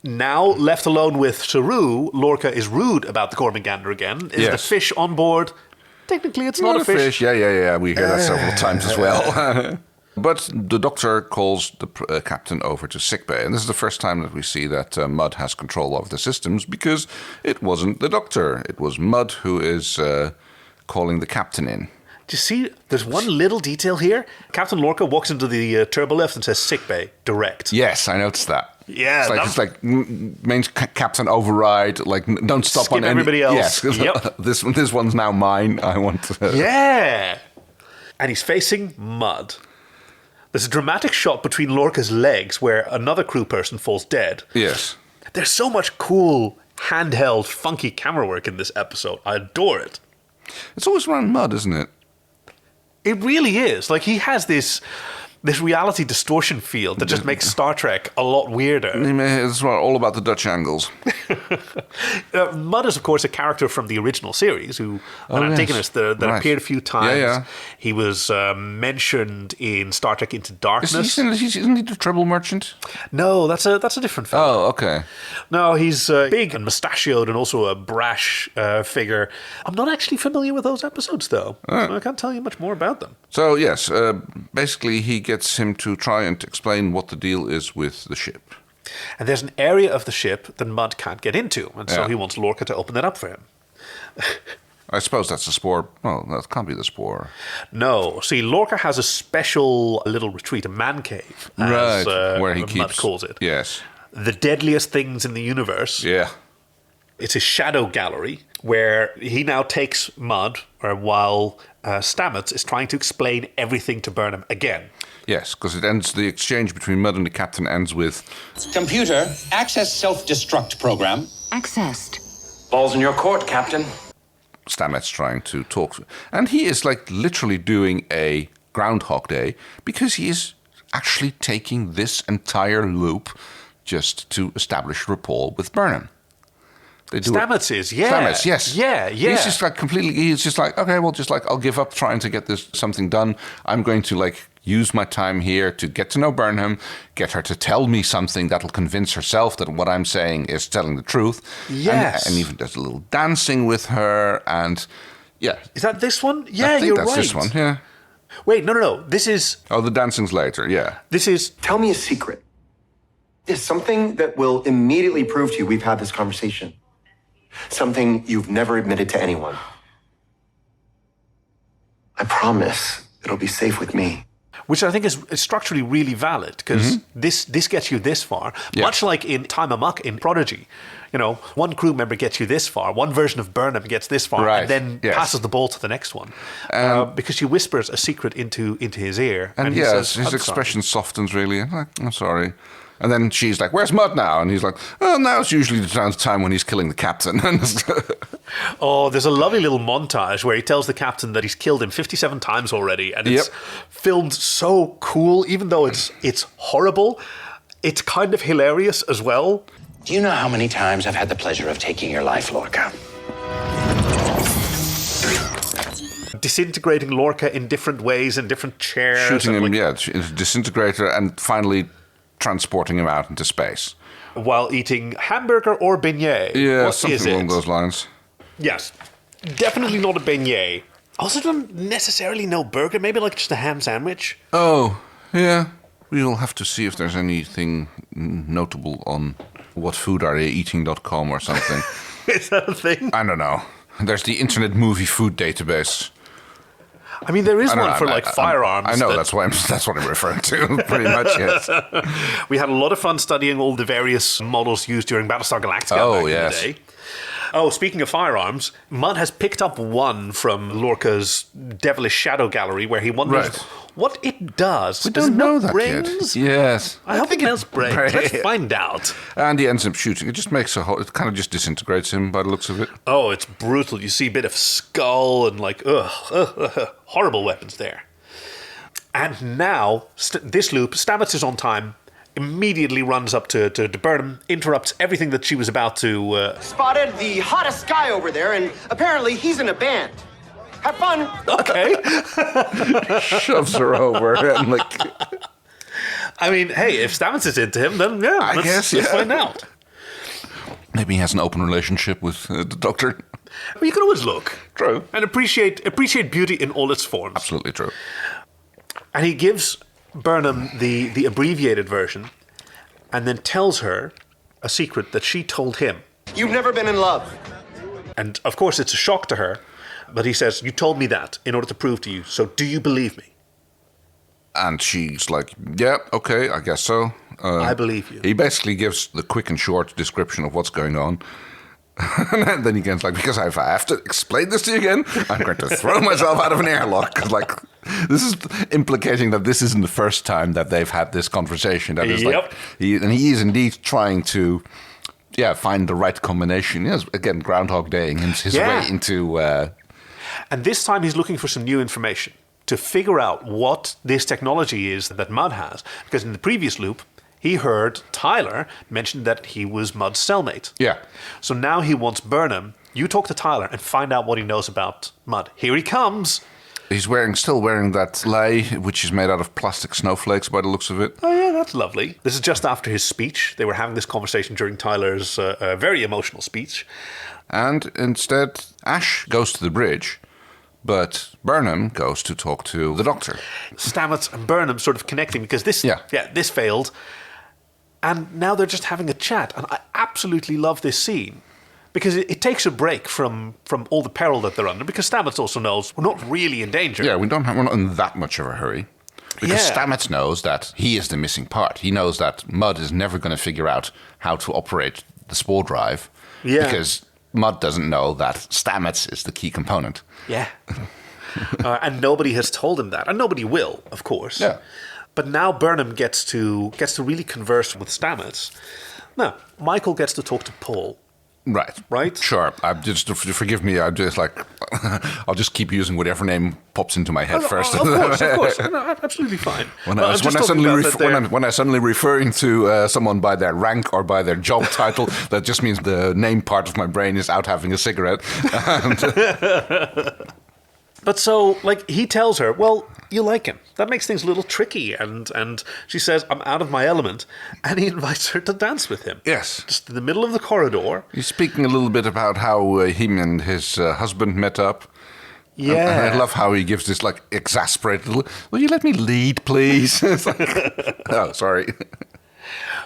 Now, left alone with Saru, Lorca is rude about the Gorman-Gander again. Is the fish on board? Technically, it's not a fish. Yeah. We hear that several times as well. But the doctor calls the captain over to sickbay, and this is the first time that we see that Mudd has control over the systems, because it wasn't the doctor. It was Mudd who is calling the captain in. Do you see, there's one little detail here. Captain Lorca walks into the turbolift and says sickbay, direct. Yes, I noticed that. Yeah, it's like main captain override. Like, don't stop skip on everybody else. Yes, yep. this one's now mine. I want to. Yeah, and he's facing Mudd. There's a dramatic shot between Lorca's legs where another crew person falls dead. Yes. There's so much cool handheld, funky camera work in this episode. I adore it. It's always around Mudd, isn't it? It really is. Like, he has this reality distortion field that just makes Star Trek a lot weirder. It's all about the Dutch angles. Mudd is, of course, a character from the original series, an antagonist that appeared a few times. Yeah. He was mentioned in Star Trek Into Darkness. Isn't he the Treble Merchant? No, that's a different film. Oh, okay. No, he's big and mustachioed and also a brash figure. I'm not actually familiar with those episodes, though. So I can't tell you much more about them. So, yes, basically he gets him to try and explain what the deal is with the ship. And there's an area of the ship that Mudd can't get into, and so he wants Lorca to open it up for him. I suppose that's the spore. Well, that can't be the spore. No. See, Lorca has a special little retreat, a man cave, as where he Mudd calls it. Yes. The deadliest things in the universe. Yeah. It's a shadow gallery where he now takes Mudd, while Stamets is trying to explain everything to Burnham again. Yes, because it ends, the exchange between Mudd and the captain ends with... Computer, access self-destruct program. Accessed. Ball's in your court, Captain. Stamets trying to talk to. And he is like literally doing a Groundhog Day because he is actually taking this entire loop just to establish rapport with Burnham. Stamets is, yeah. Stamets, yes. Yeah. He's just like he's just like, okay, well, just like, I'll give up trying to get something done. I'm going to like use my time here to get to know Burnham, get her to tell me something that'll convince herself that what I'm saying is telling the truth. Yes. And even does a little dancing with her, and yeah. Is that this one? Yeah, I think you're that's right. this one, yeah. Wait, no. This is... Oh, the dancing's later, yeah. This is... Tell me a secret. There's something that will immediately prove to you we've had this conversation. Something you've never admitted to anyone. I promise it'll be safe with me. Which I think is structurally really valid, because this gets you this far. Yeah. Much like in Time Amok in Prodigy. You know, one crew member gets you this far, one version of Burnham gets this far, Right. and then Yes. passes the ball to the next one. Because she whispers a secret into his ear. And he yes, says, his "I'm expression softens really. I'm sorry. And then she's like, where's Mudd now? And he's like, oh, now's usually the time when he's killing the captain. sorry." Oh, there's a lovely little montage where he tells the captain that he's killed him 57 times already. And it's filmed so cool, even though it's horrible. It's kind of hilarious as well. Do you know how many times I've had the pleasure of taking your life, Lorca? Disintegrating Lorca in different ways, in different chairs. Shooting and, him, like, into a disintegrator, and finally transporting him out into space. while eating hamburger or beignet. Yeah, What something is along it? those lines. Yes. Definitely not a beignet. Also don't necessarily no burger, maybe like just a ham sandwich. Oh, yeah. We'll have to see if there's anything notable on whatfoodareyeating.com or something. Is that a thing? I don't know. There's the Internet Movie Food Database. I mean, there is I don't one know, for I- like I- firearms. I know, that- that's what I'm referring to, pretty much, yes. We had a lot of fun studying all the various models used during Battlestar Galactica Oh, back yes. in the day. Oh, speaking of firearms, Mudd has picked up one from Lorca's devilish shadow gallery where he wonders Right. what it does. We Does don't it know melt that brains? yet. Yes. I hope it melts brains. Let's find out. And he ends up shooting. It just makes it kind of just disintegrates him by the looks of it. Oh, it's brutal. You see a bit of skull and like, horrible weapons there. And now, this loop, Stamets is on time, immediately runs up to Burnham, interrupts everything that she was about to... Spotted the hottest guy over there, and apparently he's in a band. Have fun. Okay. Shoves her over and like... I mean, hey, if Stamets is into him, then yeah, let's find out. Maybe he has an open relationship with the Doctor. Well, you can always look. True. And appreciate beauty in all its forms. Absolutely true. And he gives Burnham the abbreviated version and then tells her a secret that she told him. You've never been in love. And of course it's a shock to her, but he says, you told me that in order to prove to you, so do you believe me? And she's like, yeah, okay, I guess so. I believe you. He basically gives the quick and short description of what's going on. And then he gets like, because if I have to explain this to you again, I'm going to throw myself out of an airlock. 'Cause, like, this is implicating that this isn't the first time that they've had this conversation. That is like, he is indeed trying to, find the right combination. Yes, again, Groundhog Daying his way into. And this time he's looking for some new information to figure out what this technology is that Mudd has. Because in the previous loop, he heard Tyler mention that he was Mudd's cellmate. Yeah. So now he wants Burnham. You talk to Tyler and find out what he knows about Mudd. Here he comes. He's still wearing that lei, which is made out of plastic snowflakes by the looks of it. Oh, yeah, that's lovely. This is just after his speech. They were having this conversation during Tyler's very emotional speech. And instead, Ash goes to the bridge, but Burnham goes to talk to the Doctor. Stamets and Burnham sort of connecting because this failed. And now they're just having a chat. And I absolutely love this scene. Because it takes a break from all the peril that they're under. Because Stamets also knows we're not really in danger. Yeah, we're not in that much of a hurry. Because Stamets knows that he is the missing part. He knows that Mudd is never going to figure out how to operate the spore drive. Yeah. Because Mudd doesn't know that Stamets is the key component. Yeah. And nobody has told him that. And nobody will, of course. Yeah. But now Burnham gets to really converse with Stamets. Now, Michael gets to talk to Paul. Right. Sure. Forgive me. I'm just like, I'll just keep using whatever name pops into my head first. Of course. No, absolutely fine. When I suddenly referring to someone by their rank or by their job title, that just means the name part of my brain is out having a cigarette. But so, like, he tells her, well, you like him. That makes things a little tricky. And she says, I'm out of my element. And he invites her to dance with him. Yes. Just in the middle of the corridor. He's speaking a little bit about how him and his husband met up. Yeah. And I love how he gives this, like, exasperated, will you let me lead, please? It's like, oh, sorry.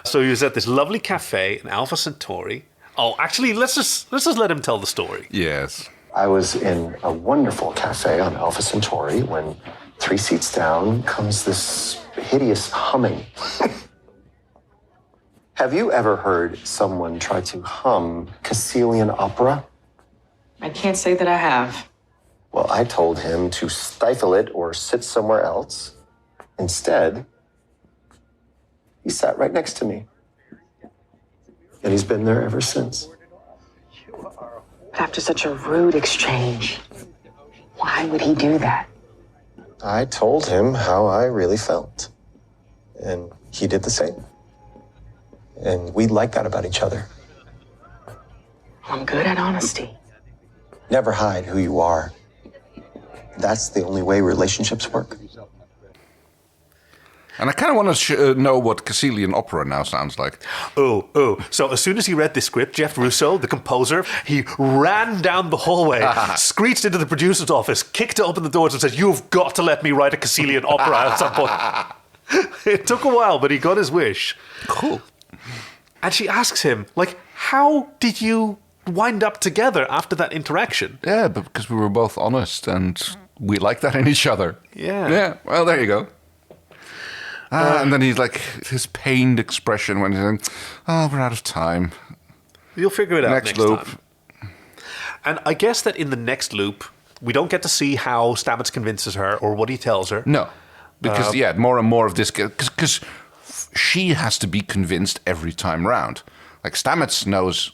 So he was at this lovely cafe in Alpha Centauri. Oh, actually, let's just let him tell the story. Yes. I was in a wonderful cafe on Alpha Centauri when 3 seats down comes this hideous humming. Have you ever heard someone try to hum Caecilian opera? I can't say that I have. Well, I told him to stifle it or sit somewhere else. Instead, he sat right next to me. And he's been there ever since. After such a rude exchange, why would he do that? I told him how I really felt. And he did the same. And we like that about each other. I'm good at honesty. Never hide who you are. That's the only way relationships work. And I kind of want to know what Caecilian opera now sounds like. Oh. So as soon as he read the script, Jeff Russo, the composer, he ran down the hallway, screeched into the producer's office, kicked open the doors and said, you've got to let me write a Caecilian opera at some point. It took a while, but he got his wish. Cool. And she asks him, like, how did you wind up together after that interaction? Yeah, but because we were both honest and we like that in each other. Yeah. Yeah, well, there you go. And then he's like, his pained expression when he's saying, oh, we're out of time. You'll figure it out next loop. time. And I guess that in the next loop, we don't get to see how Stamets convinces her or what he tells her. No, because, more and more of this, because she has to be convinced every time round. Like, Stamets knows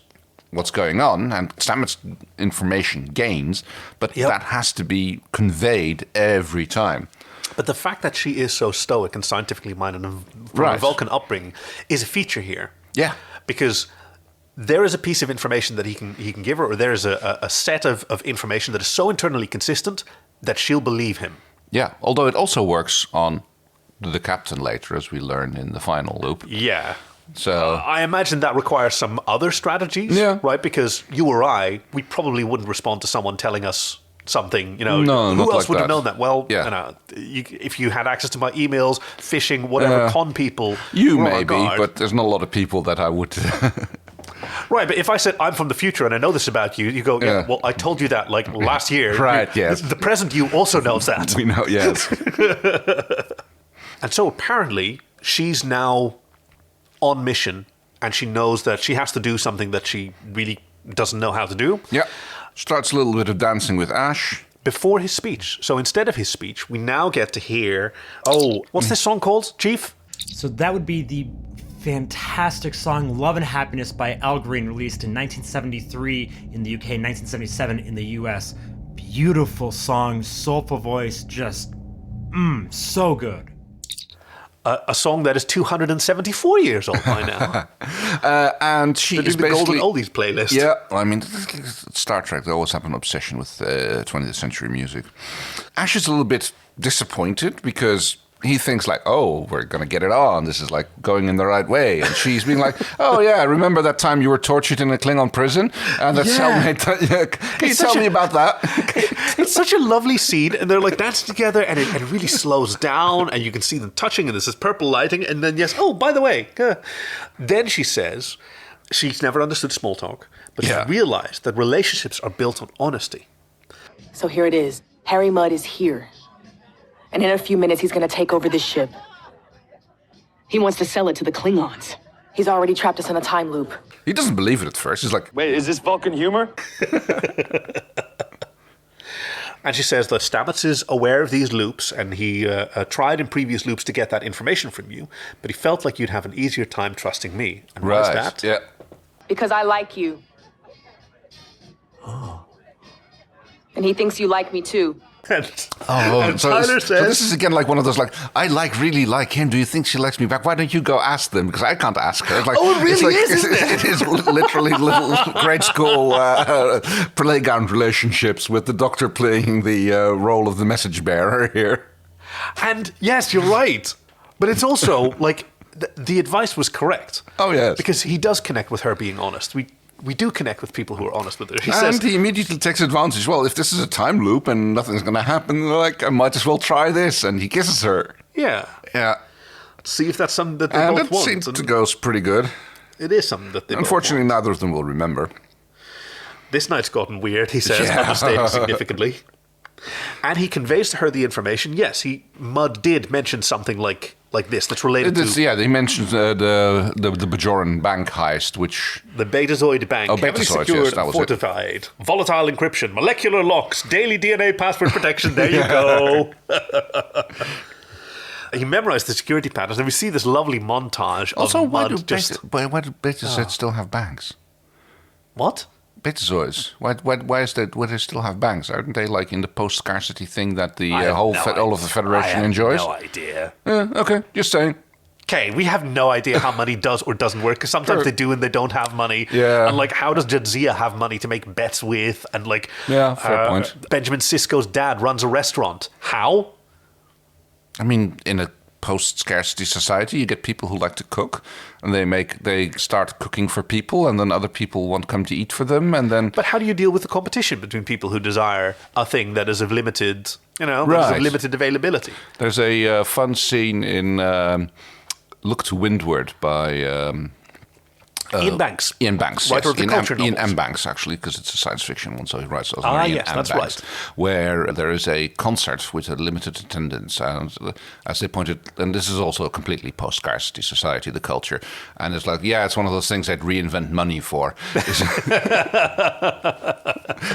what's going on, and Stamets information gains, but that has to be conveyed every time. But the fact that she is so stoic and scientifically minded and from a Vulcan upbringing is a feature here. Yeah. Because there is a piece of information that he can give her, or there is a set of information that is so internally consistent that she'll believe him. Yeah, although it also works on the captain later, as we learn in the final loop. Yeah. So I imagine that requires some other strategies, right? Because you or I, we probably wouldn't respond to someone telling us something, No, who else like would have that. known that? Well, if you had access to my emails, phishing, whatever, con people. You maybe, but there's not a lot of people that I would. Right, but if I said, I'm from the future and I know this about you, you go, well, I told you that like last year. Right, yes. The present you also knows that. We know, yes. And so apparently she's now on mission and she knows that she has to do something that she really doesn't know how to do. Yeah. Starts a little bit of dancing with Ash. Before his speech. So instead of his speech, we now get to hear, what's this song called, Chief? So that would be the fantastic song Love and Happiness by Al Green, released in 1973 in the UK, 1977 in the US. Beautiful song, soulful voice, just so good. A song that is 274 years old by now. And she is the basically... Golden Oldies playlist. Yeah, I mean, Star Trek, they always have an obsession with 20th century music. Ash is a little bit disappointed because he thinks like, we're going to get it on. This is like going in the right way. And she's being like, remember that time you were tortured in a Klingon prison? And that cellmate, can you tell me about that? It's such a lovely scene. And they're like dancing together and it really slows down and you can see them touching and there's this purple lighting. And then, by the way, then she says she's never understood small talk, but she realized that relationships are built on honesty. So here it is. Harry Mudd is here. And in a few minutes, he's going to take over this ship. He wants to sell it to the Klingons. He's already trapped us in a time loop. He doesn't believe it at first. He's like, wait, is this Vulcan humor? And she says that Stamets is aware of these loops and he tried in previous loops to get that information from you, but he felt like you'd have an easier time trusting me. And why is that? Yeah. Because I like you. And he thinks you like me too. And So Tyler says... this is again like one of those like, I really like him. Do you think she likes me back? Why don't you go ask them? Because I can't ask her. Like, Oh, it really is, isn't it? It is literally little grade school playground relationships with the Doctor playing the role of the message bearer here. And yes, you're right. But it's also like the advice was correct. Oh, yes. Because he does connect with her being honest. We do connect with people who are honest with her. He And says, he immediately takes advantage. Well, if this is a time loop and nothing's going to happen, like, I might as well try this. And he kisses her. yeah, Yeah. see if that's something that they And both it want. seems And to go pretty good. it is something that they Unfortunately, both want. neither of them will remember. This night's gotten weird, he says, Yeah. understating significantly. And he conveys to her the information. Yes, Mudd did mention something like this that's related It is, to they mentioned the Bajoran bank heist, which... the Betazoid Bank. Oh, Heavily Betazoid, secured yes, that and was it. fortified. Volatile encryption, molecular locks, daily DNA password protection. There you go. He memorized the security patterns, and we see this lovely montage Also, of why Mudd do Betazoids still have banks? What? Betazoids. Why is that? Why they still have banks? Aren't they like in the post-scarcity thing that the I have all no of the Federation I have enjoys? no idea. Okay, just saying. Okay, we have no idea how money does or doesn't work, because sometimes Sure. they do and they don't have money. Yeah. And like, how does Jadzia have money to make bets with? And like, Yeah, fair point. Benjamin Sisko's dad runs a restaurant. How? I mean, in a post-scarcity society, you get people who like to cook, and they start cooking for people, and then other people want to come to eat for them, and then... But how do you deal with the competition between people who desire a thing that is of limited, that is Right. of limited availability? There's a fun scene in Look to Windward by... Ian Banks. Ian Banks, Writer yes. of the Ian culture Ian novels. M. Banks, actually, because it's a science fiction one, so he writes those. Ah, Ian yes, M. that's Banks, right. Where there is a concert with a limited attendance, and as they pointed, and this is also a completely post-scarcity society, the culture, and it's like, yeah, it's one of those things they'd reinvent money for,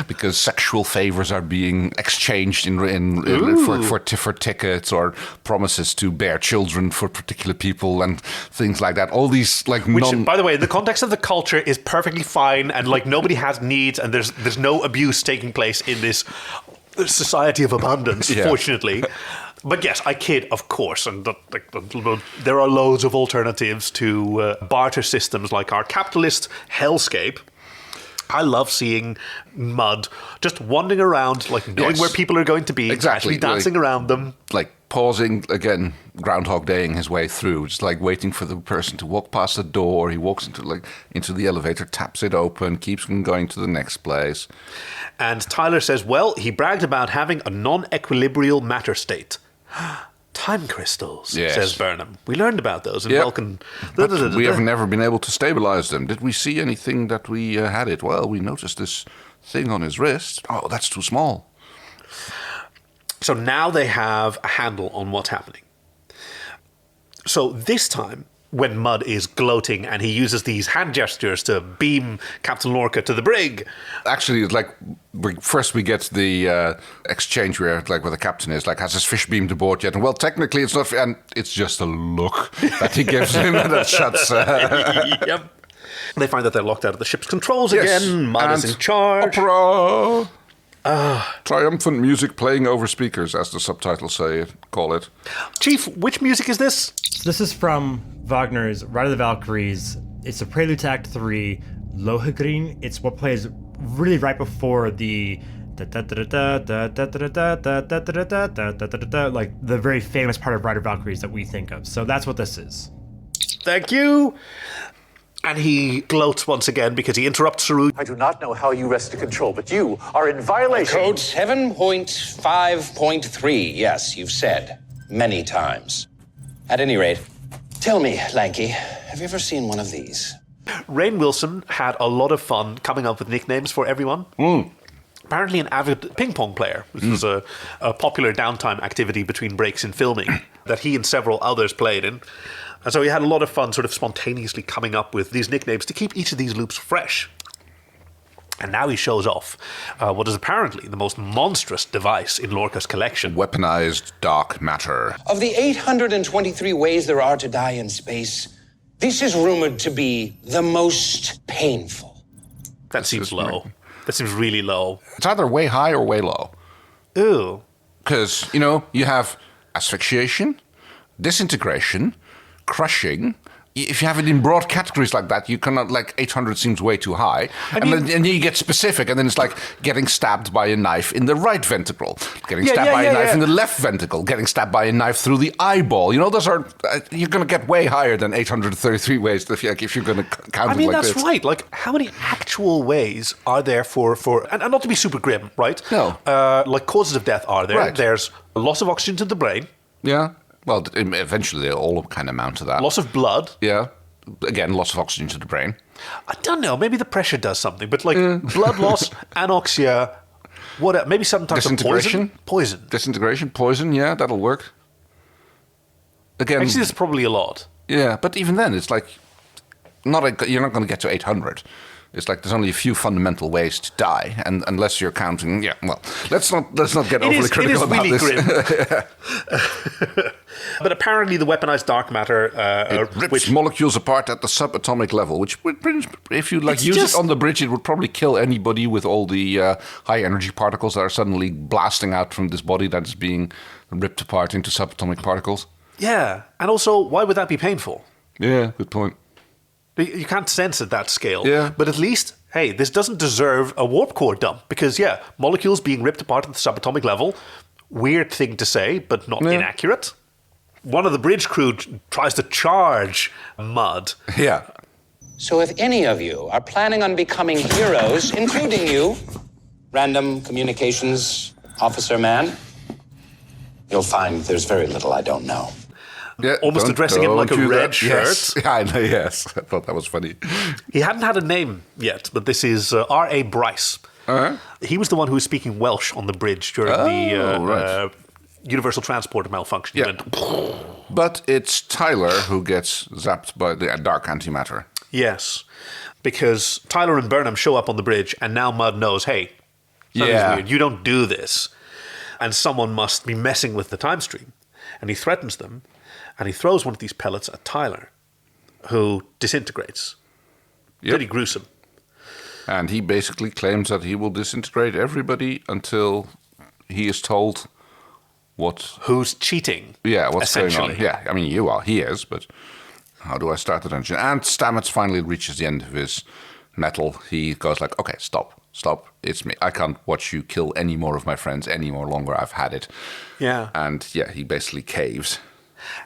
because sexual favors are being exchanged for tickets or promises to bear children for particular people and things like that. All these like Which, by the way, in the context of the culture is perfectly fine, and like nobody has needs, and there's no abuse taking place in this society of abundance, Yeah. fortunately. But yes, I kid, of course, and there are loads of alternatives to barter systems like our capitalist hellscape. I love seeing Mudd just wandering around, like knowing Yes. where people are going to be, Exactly, actually dancing around them. Like pausing again, Groundhog Daying his way through, just like waiting for the person to walk past the door. He walks into the elevator, taps it open, keeps on going to the next place. And Tyler says, well, he bragged about having a non-equilibrial matter state. Time crystals, Yes. says Burnham. We learned about those in Yep. Vulcan. But we have never been able to stabilize them. Did we see anything that we had it? Well, we noticed this thing on his wrist. Oh, that's too small. So now they have a handle on what's happening. So this time, when Mudd is gloating and he uses these hand gestures to beam Captain Lorca to the brig. Actually, it's like first we get the exchange where where the captain is like, has his fish beamed aboard yet? And well, technically it's not, and it's just a look that he gives him and that shuts. Yep. They find that they're locked out of the ship's controls Yes, again. Mudd is and in charge. Opera. Triumphant music playing over speakers, as the subtitles call it. Chief, which music is this? This is from Wagner's Ride of the Valkyries. It's a prelude to Act 3, Lohengrin. It's what plays really right before the like the very famous part of Ride of Valkyries that we think of. So that's what this is. Thank you. And he gloats once again because he interrupts Saru. I do not know how you wrested control, but you are in violation. Code 7.5.3. Yes, you've said many times. At any rate, tell me, Lanky, have you ever seen one of these? Rainn Wilson had a lot of fun coming up with nicknames for everyone. Apparently an avid ping pong player, which was a popular downtime activity between breaks in filming that he and several others played in. And so he had a lot of fun sort of spontaneously coming up with these nicknames to keep each of these loops fresh. And now he shows off what is apparently the most monstrous device in Lorca's collection. Weaponized dark matter. Of the 823 ways there are to die in space, this is rumored to be the most painful. That seems low. That seems really low. It's either way high or way low. Ooh. Because, you have asphyxiation, disintegration, crushing. If you have it in broad categories like that, you cannot, 800 seems way too high. And then you get specific, and then it's like getting stabbed by a knife in the right ventricle, getting stabbed by a knife in the left ventricle, getting stabbed by a knife through the eyeball. Those are, you're going to get way higher than 833 ways if you're going to count it like that's this. right. Like, how many actual ways are there for and not to be super grim, right? No. Causes of death are there. Right. There's loss of oxygen to the brain. Yeah. Well, eventually they all kind of amount to that. Loss of blood. Yeah. Again, loss of oxygen to the brain. I don't know. Maybe the pressure does something. But blood loss, anoxia, what? Maybe some types of poison. Disintegration, poison. Yeah, that'll work. Again, actually, there's probably a lot. Yeah, but even then, it's like you're not going to get to 800. It's like there's only a few fundamental ways to die, and unless you're counting, let's not get overly critical about this. It is really grim. But apparently, the weaponized dark matter rips molecules apart at the subatomic level, which if you use it on the bridge, it would probably kill anybody with all the high energy particles that are suddenly blasting out from this body that is being ripped apart into subatomic particles. Yeah, and also, why would that be painful? Yeah, good point. You can't sense at that scale. Yeah. But at least, hey, this doesn't deserve a warp core dump. Because, molecules being ripped apart at the subatomic level, weird thing to say, but not inaccurate. One of the bridge crew tries to charge Mud. Yeah. So if any of you are planning on becoming heroes, including you, random communications officer man, you'll find there's very little I don't know. Yeah, almost addressing him like a red shirt. Yes. Yeah, I know, yes. I thought that was funny. He hadn't had a name yet, but this is R.A. Bryce. Uh-huh. He was the one who was speaking Welsh on the bridge during the Universal Transporter malfunction. Yeah. But it's Tyler who gets zapped by the dark antimatter. Yes, because Tyler and Burnham show up on the bridge, and now Mud knows, hey, something's weird. You don't do this. And someone must be messing with the time stream. And he threatens them. And he throws one of these pellets at Tyler, who disintegrates. Yep. Pretty gruesome. And he basically claims that he will disintegrate everybody until he is told who's cheating. Yeah, what's going on. Yeah, I mean, he is, but how do I start the dungeon? And Stamets finally reaches the end of his metal. He goes like, okay, stop, it's me. I can't watch you kill any more of my friends any more longer. I've had it. Yeah. And he basically caves.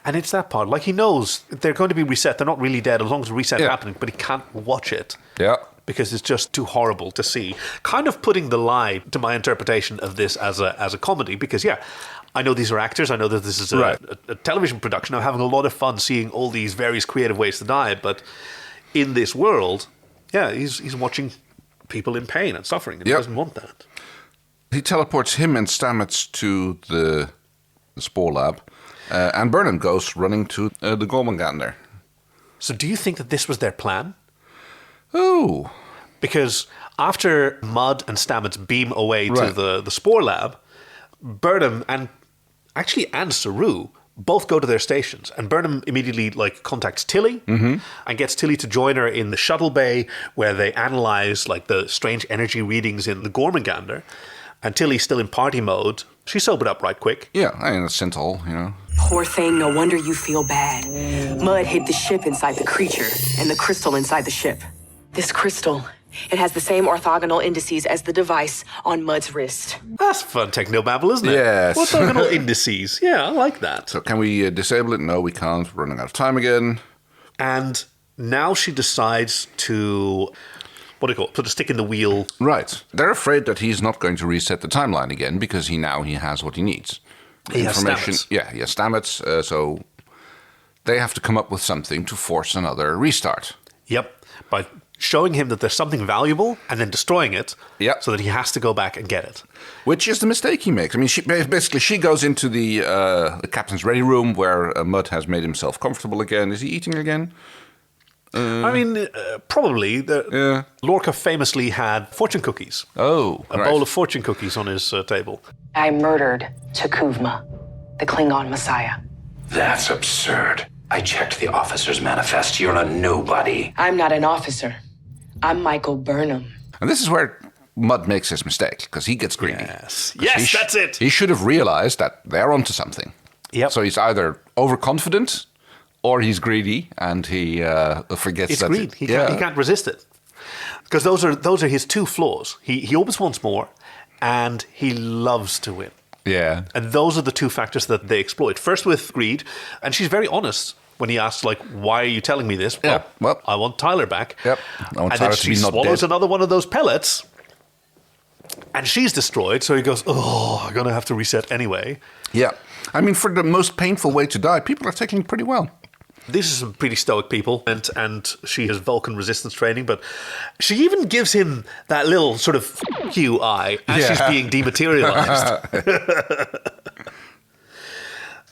And it's that part. Like, he knows they're going to be reset. They're not really dead as long as the reset's happening, but he can't watch it. Yeah. Because it's just too horrible to see. Kind of putting the lie to my interpretation of this as a comedy. Because, I know these are actors. I know that this is a television production. I'm having a lot of fun seeing all these various creative ways to die. But in this world, he's watching people in pain and suffering. And he doesn't want that. He teleports him and Stamets to the Spore Lab. And Burnham goes running to the Gormengander. So do you think that this was their plan? Oh. Because after Mud and Stamets beam away to the Spore Lab, Burnham and Saru both go to their stations. And Burnham immediately contacts Tilly and gets Tilly to join her in the shuttle bay where they analyze the strange energy readings in the Gormengander. And Tilly's still in party mode. She sobered up right quick. Yeah, I mean, a synthol, Poor thing, no wonder you feel bad. Mud hid the ship inside the creature, and the crystal inside the ship. This crystal, it has the same orthogonal indices as the device on Mud's wrist. That's fun technobabble, isn't it? Yes. Orthogonal indices. Yeah, I like that. So can we disable it? No, we can't. We're running out of time again. And now she decides to... put a stick in the wheel. Right. They're afraid that he's not going to reset the timeline again because he has what he needs. He has Stamets. Yeah, he has Stamets. So they have to come up with something to force another restart. Yep. By showing him that there's something valuable and then destroying it so that he has to go back and get it. Which is the mistake he makes. I mean, she goes into the captain's ready room where Mud has made himself comfortable again. Is he eating again? Probably. Lorca famously had fortune cookies. Oh, a bowl of fortune cookies on his table. I murdered Takuvma, the Klingon Messiah. That's absurd. I checked the officer's manifest. You're a nobody. I'm not an officer. I'm Michael Burnham. And this is where Mud makes his mistake, because he gets greedy. Yes, that's it. He should have realized that they're onto something. Yep. So he's either overconfident or he's greedy, and he forgets it's that... greed. He can't resist it. Because those are his two flaws. He always wants more, and he loves to win. Yeah. And those are the two factors that they exploit. First with greed, and she's very honest when he asks, like, why are you telling me this? Well, I want Tyler back. Yep. I want and Tyler then to she be not swallows dead. another one of those pellets, and she's destroyed, so he goes, I'm going to have to reset anyway. Yeah. I mean, for the most painful way to die, people are taking it pretty well. These are some pretty stoic people, and she has Vulcan resistance training, but she even gives him that little sort of f*** you eye as she's being dematerialized.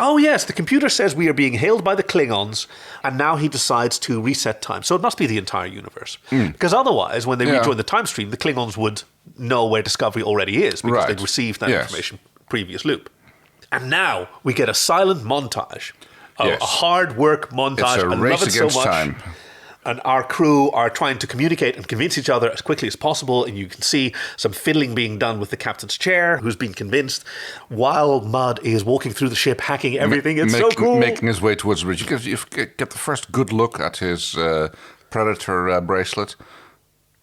Oh yes, the computer says we are being hailed by the Klingons, and now he decides to reset time. So it must be the entire universe. Because otherwise, when they rejoin the time stream, the Klingons would know where Discovery already is, because they'd received that information previous loop. And now we get a silent montage. A hard work montage. It's a race love it against so much. time. And our crew are trying to communicate and convince each other as quickly as possible. And you can see some fiddling being done with the captain's chair, who's been convinced, while Mud is walking through the ship, hacking everything. It's so cool. Making his way towards the bridge. You get the first good look at his Predator bracelet.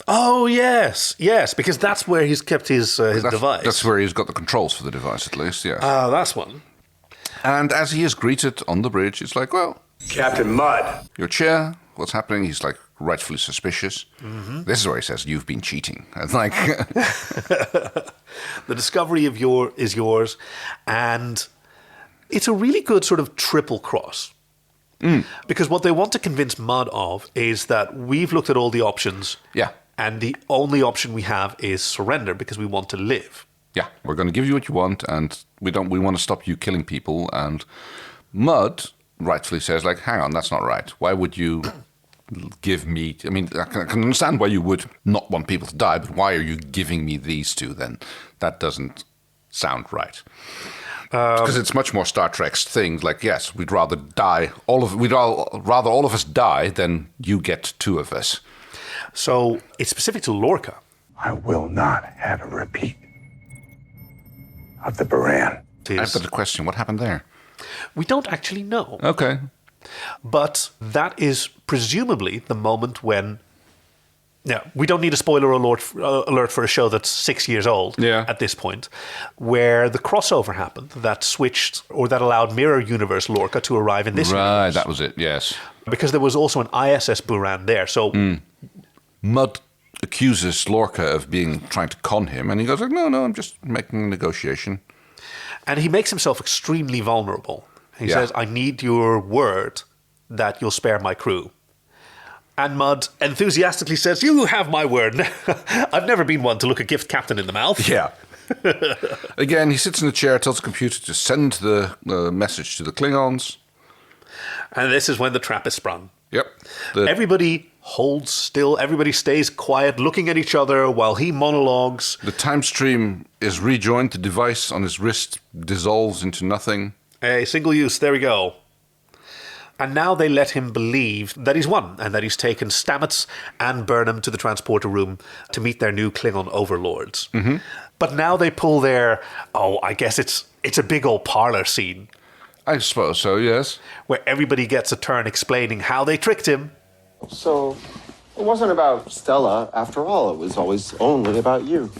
Oh, yes, because that's where he's kept his device. That's where he's got the controls for the device, at least, yes. That's one. And as he is greeted on the bridge, it's like, well... Captain Mud. Your chair, what's happening? He's, like, rightfully suspicious. Mm-hmm. This is where he says, you've been cheating. It's like... The discovery is yours, and it's a really good sort of triple cross. Because what they want to convince Mud of is that we've looked at all the options. Yeah. And the only option we have is surrender, because we want to live. Yeah, we're going to give you what you want, and we want to stop you killing people. And Mud rightfully says, like, hang on, that's not right. Why would you give me... I mean, I can understand why you would not want people to die, but why are you giving me these two then? That doesn't sound right. Because it's much more Star Trek's thing. Like, yes, we'd rather die. Rather all of us die than you get two of us. So it's specific to Lorca. I will not have a repeat of the Baran. I've got a question. What happened there? We don't actually know. Okay. But that is presumably the moment when... Yeah, we don't need a spoiler alert for a show that's 6 years old at this point, where the crossover happened that switched, or that allowed Mirror Universe Lorca to arrive in this universe. Right, that was it, yes. Because there was also an ISS Buran there, so... Mud accuses Lorca of trying to con him, and he goes like, no, I'm just making a negotiation. And he makes himself extremely vulnerable. He says, I need your word that you'll spare my crew. And Mud enthusiastically says, you have my word. I've never been one to look a gift captain in the mouth. Yeah. Again, he sits in the chair, tells the computer to send the message to the Klingons. And this is when the trap is sprung. Yep. Everybody holds still. Everybody stays quiet, looking at each other while he monologues. The time stream is rejoined. The device on his wrist dissolves into nothing. Hey, single use. There we go. And now they let him believe that he's won and that he's taken Stamets and Burnham to the transporter room to meet their new Klingon overlords. Mm-hmm. But now they pull their, I guess it's a big old parlor scene. I suppose so, yes. Where everybody gets a turn explaining how they tricked him. So, it wasn't about Stella after all. It was always only about you.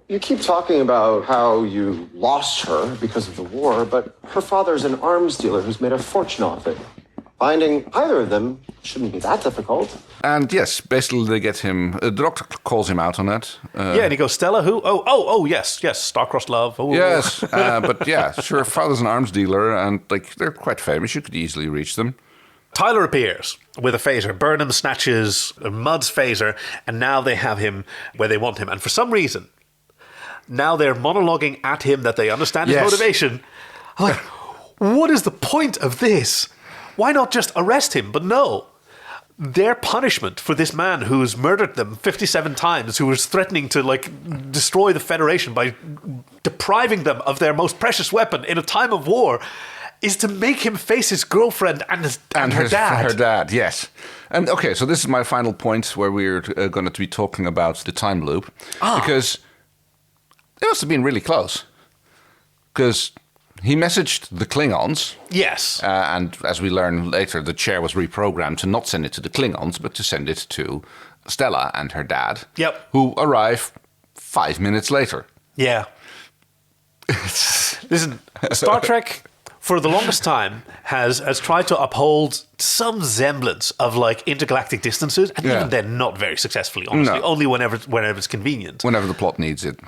You keep talking about how you lost her because of the war, but her father's an arms dealer who's made a fortune off it. Finding either of them shouldn't be that difficult. And yes, basically they get him... the doctor calls him out on that. And he goes, Stella, who? Oh, yes, star-crossed love. Oh, yes, but yeah, sure, father's an arms dealer, and like they're quite famous. You could easily reach them. Tyler appears with a phaser. Burnham snatches Mud's phaser, and now they have him where they want him. And for some reason... Now they're monologuing at him that they understand his motivation. I'm like, what is the point of this? Why not just arrest him? But no. Their punishment for this man who's murdered them 57 times, who was threatening to destroy the Federation by depriving them of their most precious weapon in a time of war, is to make him face his girlfriend and her dad. Her dad, yes. And okay, so this is my final point where we're going to be talking about the time loop. Because it must have been really close. Because he messaged the Klingons. Yes. And as we learn later, the chair was reprogrammed to not send it to the Klingons, but to send it to Stella and her dad. Yep. Who arrive 5 minutes later. Yeah. Listen, Star Trek, for the longest time, has tried to uphold some semblance of like intergalactic distances, and even then, not very successfully, honestly. No. Only whenever it's convenient. Whenever the plot needs it.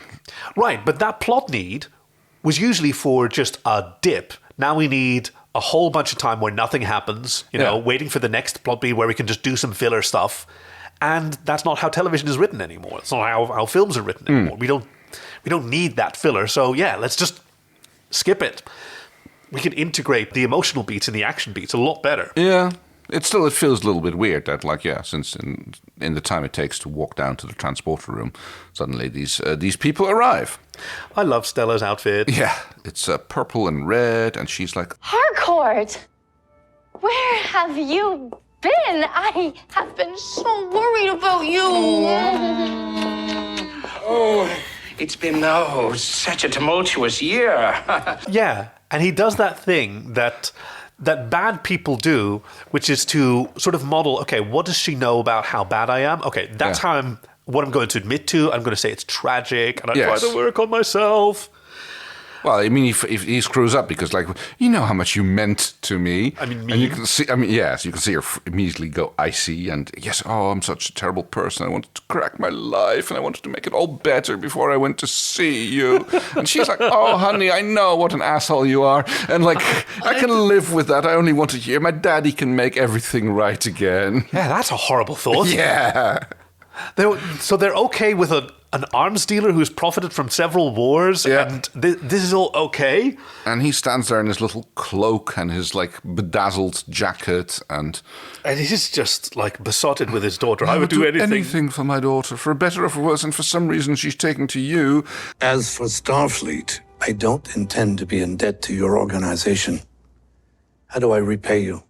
Right, but that plot need was usually for just a dip. Now we need a whole bunch of time where nothing happens, waiting for the next plot beat where we can just do some filler stuff. And that's not how television is written anymore. It's not how films are written anymore. We don't need that filler. So yeah, let's just skip it. We can integrate the emotional beats and the action beats a lot better. Yeah. It feels a little bit weird that, since in the time it takes to walk down to the transporter room, suddenly these people arrive. I love Stella's outfit. Yeah, it's purple and red, and she's like, Harcourt, where have you been? I have been so worried about you. Oh, it's been such a tumultuous year. Yeah, and he does that thing that bad people do, which is to sort of model, okay, what does she know about how bad I am? Okay, that's what I'm going to admit to. I'm going to say it's tragic, and I try to work on myself. Well, I mean, if he screws up because, you know how much you meant to me. I mean, and you can see, you can see her immediately go icy and, I'm such a terrible person. I wanted to crack my life and I wanted to make it all better before I went to see you. And she's like, oh, honey, I know what an asshole you are. And, I can live with that. I only want to hear my daddy can make everything right again. Yeah, that's a horrible thought. Yeah. So they're okay with an arms dealer who's profited from several wars, and this is all okay? And he stands there in his little cloak and his, bedazzled jacket, and he's just, besotted with his daughter. I would do anything for my daughter, for better or for worse, and for some reason she's taken to you. As for Starfleet, I don't intend to be in debt to your organization. How do I repay you?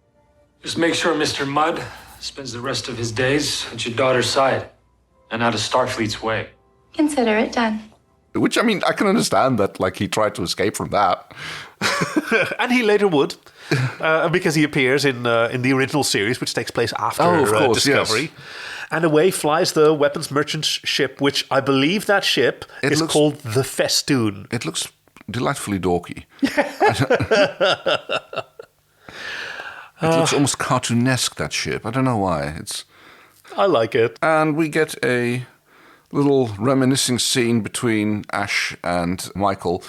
Just make sure Mr. Mudd spends the rest of his days at your daughter's side and out of Starfleet's way. Consider it done. Which, I mean, I can understand that, he tried to escape from that. And he later would, because he appears in the original series, which takes place after Discovery. Yes. And away flies the weapons merchant ship, which I believe that ship is called the Festoon. It looks delightfully dorky. It looks almost cartoonesque, that ship. I don't know why. I like it. And we get a little reminiscing scene between Ash and Michael.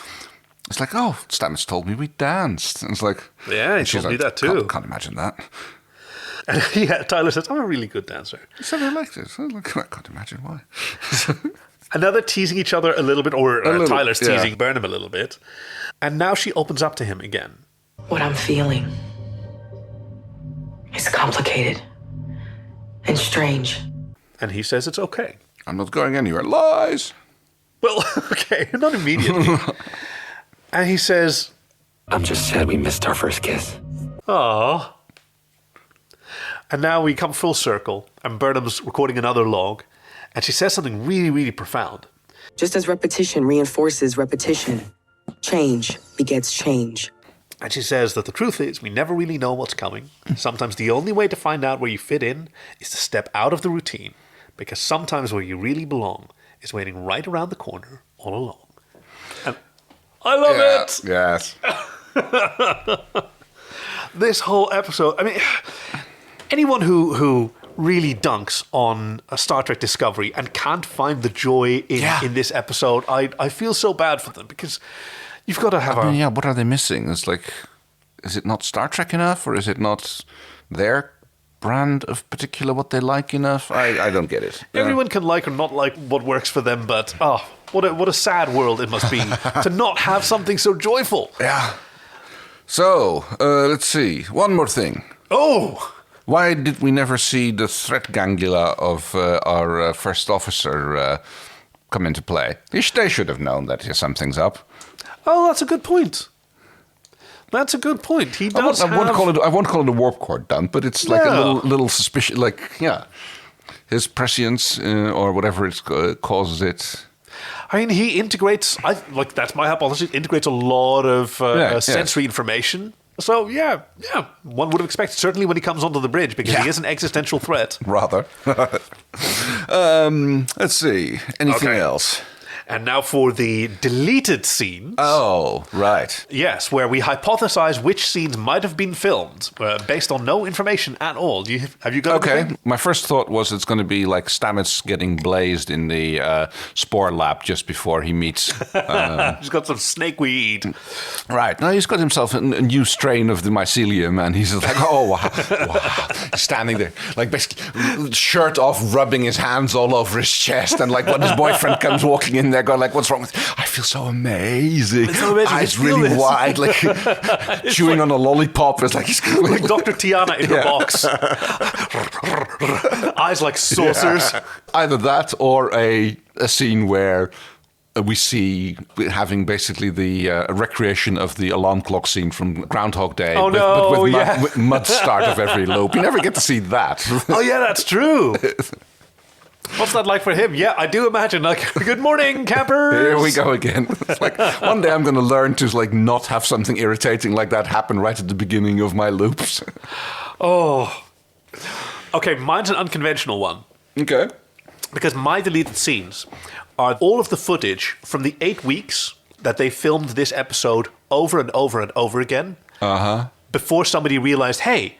It's like, oh, Stannis told me we danced. And it's like... Yeah, he told me that too. Can't imagine that. And Tyler says, I'm a really good dancer. He said I liked it. I can't imagine why. And now they're teasing each other a little bit, or Tyler's teasing Burnham a little bit. And now she opens up to him again. What I'm feeling is complicated and strange. And he says it's okay. I'm not going anywhere. Lies! Well, okay, not immediately. And he says... I'm just sad we missed our first kiss. Aww. And now we come full circle, and Burnham's recording another log, and she says something really, really profound. Just as repetition reinforces repetition, change begets change. And she says that the truth is we never really know what's coming. Sometimes the only way to find out where you fit in is to step out of the routine, because sometimes where you really belong is waiting right around the corner all along. And I love it! Yes. This whole episode, I mean, anyone who really dunks on a Star Trek Discovery and can't find the joy in this episode, I feel so bad for them, because you've got to have what are they missing? It's is it not Star Trek enough, or is it not their brand of particular what they like enough? I don't get it. Everyone can like or not like what works for them, but what a sad world it must be to not have something so joyful. Yeah. So, let's see. One more thing. Oh! Why did we never see the threat gangula of our first officer come into play? They should have known that something's up. Oh, that's a good point. That's a good point. He does I won't call it a warp core dump, but it's like a little suspicion. Like, yeah, his prescience or whatever it causes it. I mean, he integrates. That's my hypothesis. Integrates a lot of sensory information. So yeah, one would have expected. Certainly when he comes onto the bridge, because he is an existential threat. Rather. Let's see. Anything else? And now for the deleted scenes. Oh, right. Yes, where we hypothesize which scenes might have been filmed based on no information at all. Have you got anything? My first thought was it's going to be like Stamets getting blazed in the spore lab just before he meets... he's got some snakeweed. Right. Now he's got himself a new strain of the mycelium, and he's like, oh, wow. He's standing there, like basically shirt off, rubbing his hands all over his chest, and like when his boyfriend comes walking in, they're going like, what's wrong with you? I feel so amazing. It's so amazing. Eyes really wide, like chewing on a lollipop. It's like he's like Dr. Tiana in her box. Eyes like saucers. Yeah. Either that or a scene where we see having basically the recreation of the alarm clock scene from Groundhog Day. Oh, but with mud start of every loop. You never get to see that. Oh, yeah, that's true. What's that like for him? Yeah, I do imagine, like, good morning, campers! Here we go again. It's like, one day I'm going to learn to, like, not have something irritating like that happen right at the beginning of my loops. Oh. Okay, mine's an unconventional one. Okay. Because my deleted scenes are all of the footage from the 8 weeks that they filmed this episode over and over and over again. Uh-huh. Before somebody realized, hey,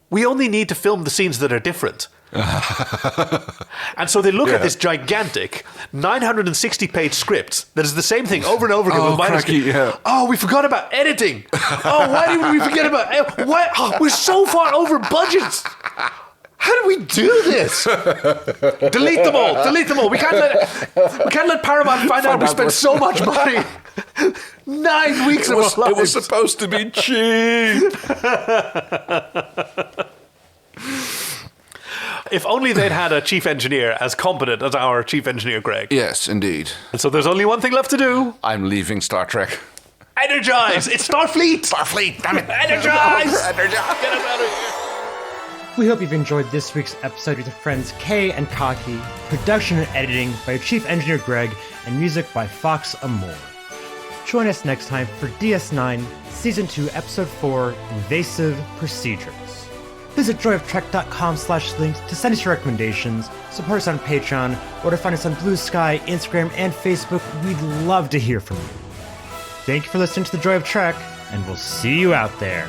we only need to film the scenes that are different. And so they look at this gigantic 960-page script that is the same thing over and over again with minus. Oh, we forgot about editing. Oh, why did we forget about why? Oh, we're so far over budget. How do we do this? Delete them all. Delete them all. We can't let Paramount find out we spent so much money. 9 weeks of our lives. It was supposed to be cheap. If only they'd had a chief engineer as competent as our chief engineer, Greg. Yes, indeed. And so there's only one thing left to do. I'm leaving Star Trek. Energize! It's Starfleet! Starfleet, damn it! Energize! Energize! Get us out of here! We hope you've enjoyed this week's episode with your friends Kay and Kaki, production and editing by your chief engineer Greg, and music by Fox Amore. Join us next time for DS9, Season 2, Episode 4, Invasive Procedures. Visit joyoftrek.com/links to send us your recommendations, support us on Patreon, or to find us on Blue Sky, Instagram, and Facebook. We'd love to hear from you. Thank you for listening to The Joy of Trek, and we'll see you out there.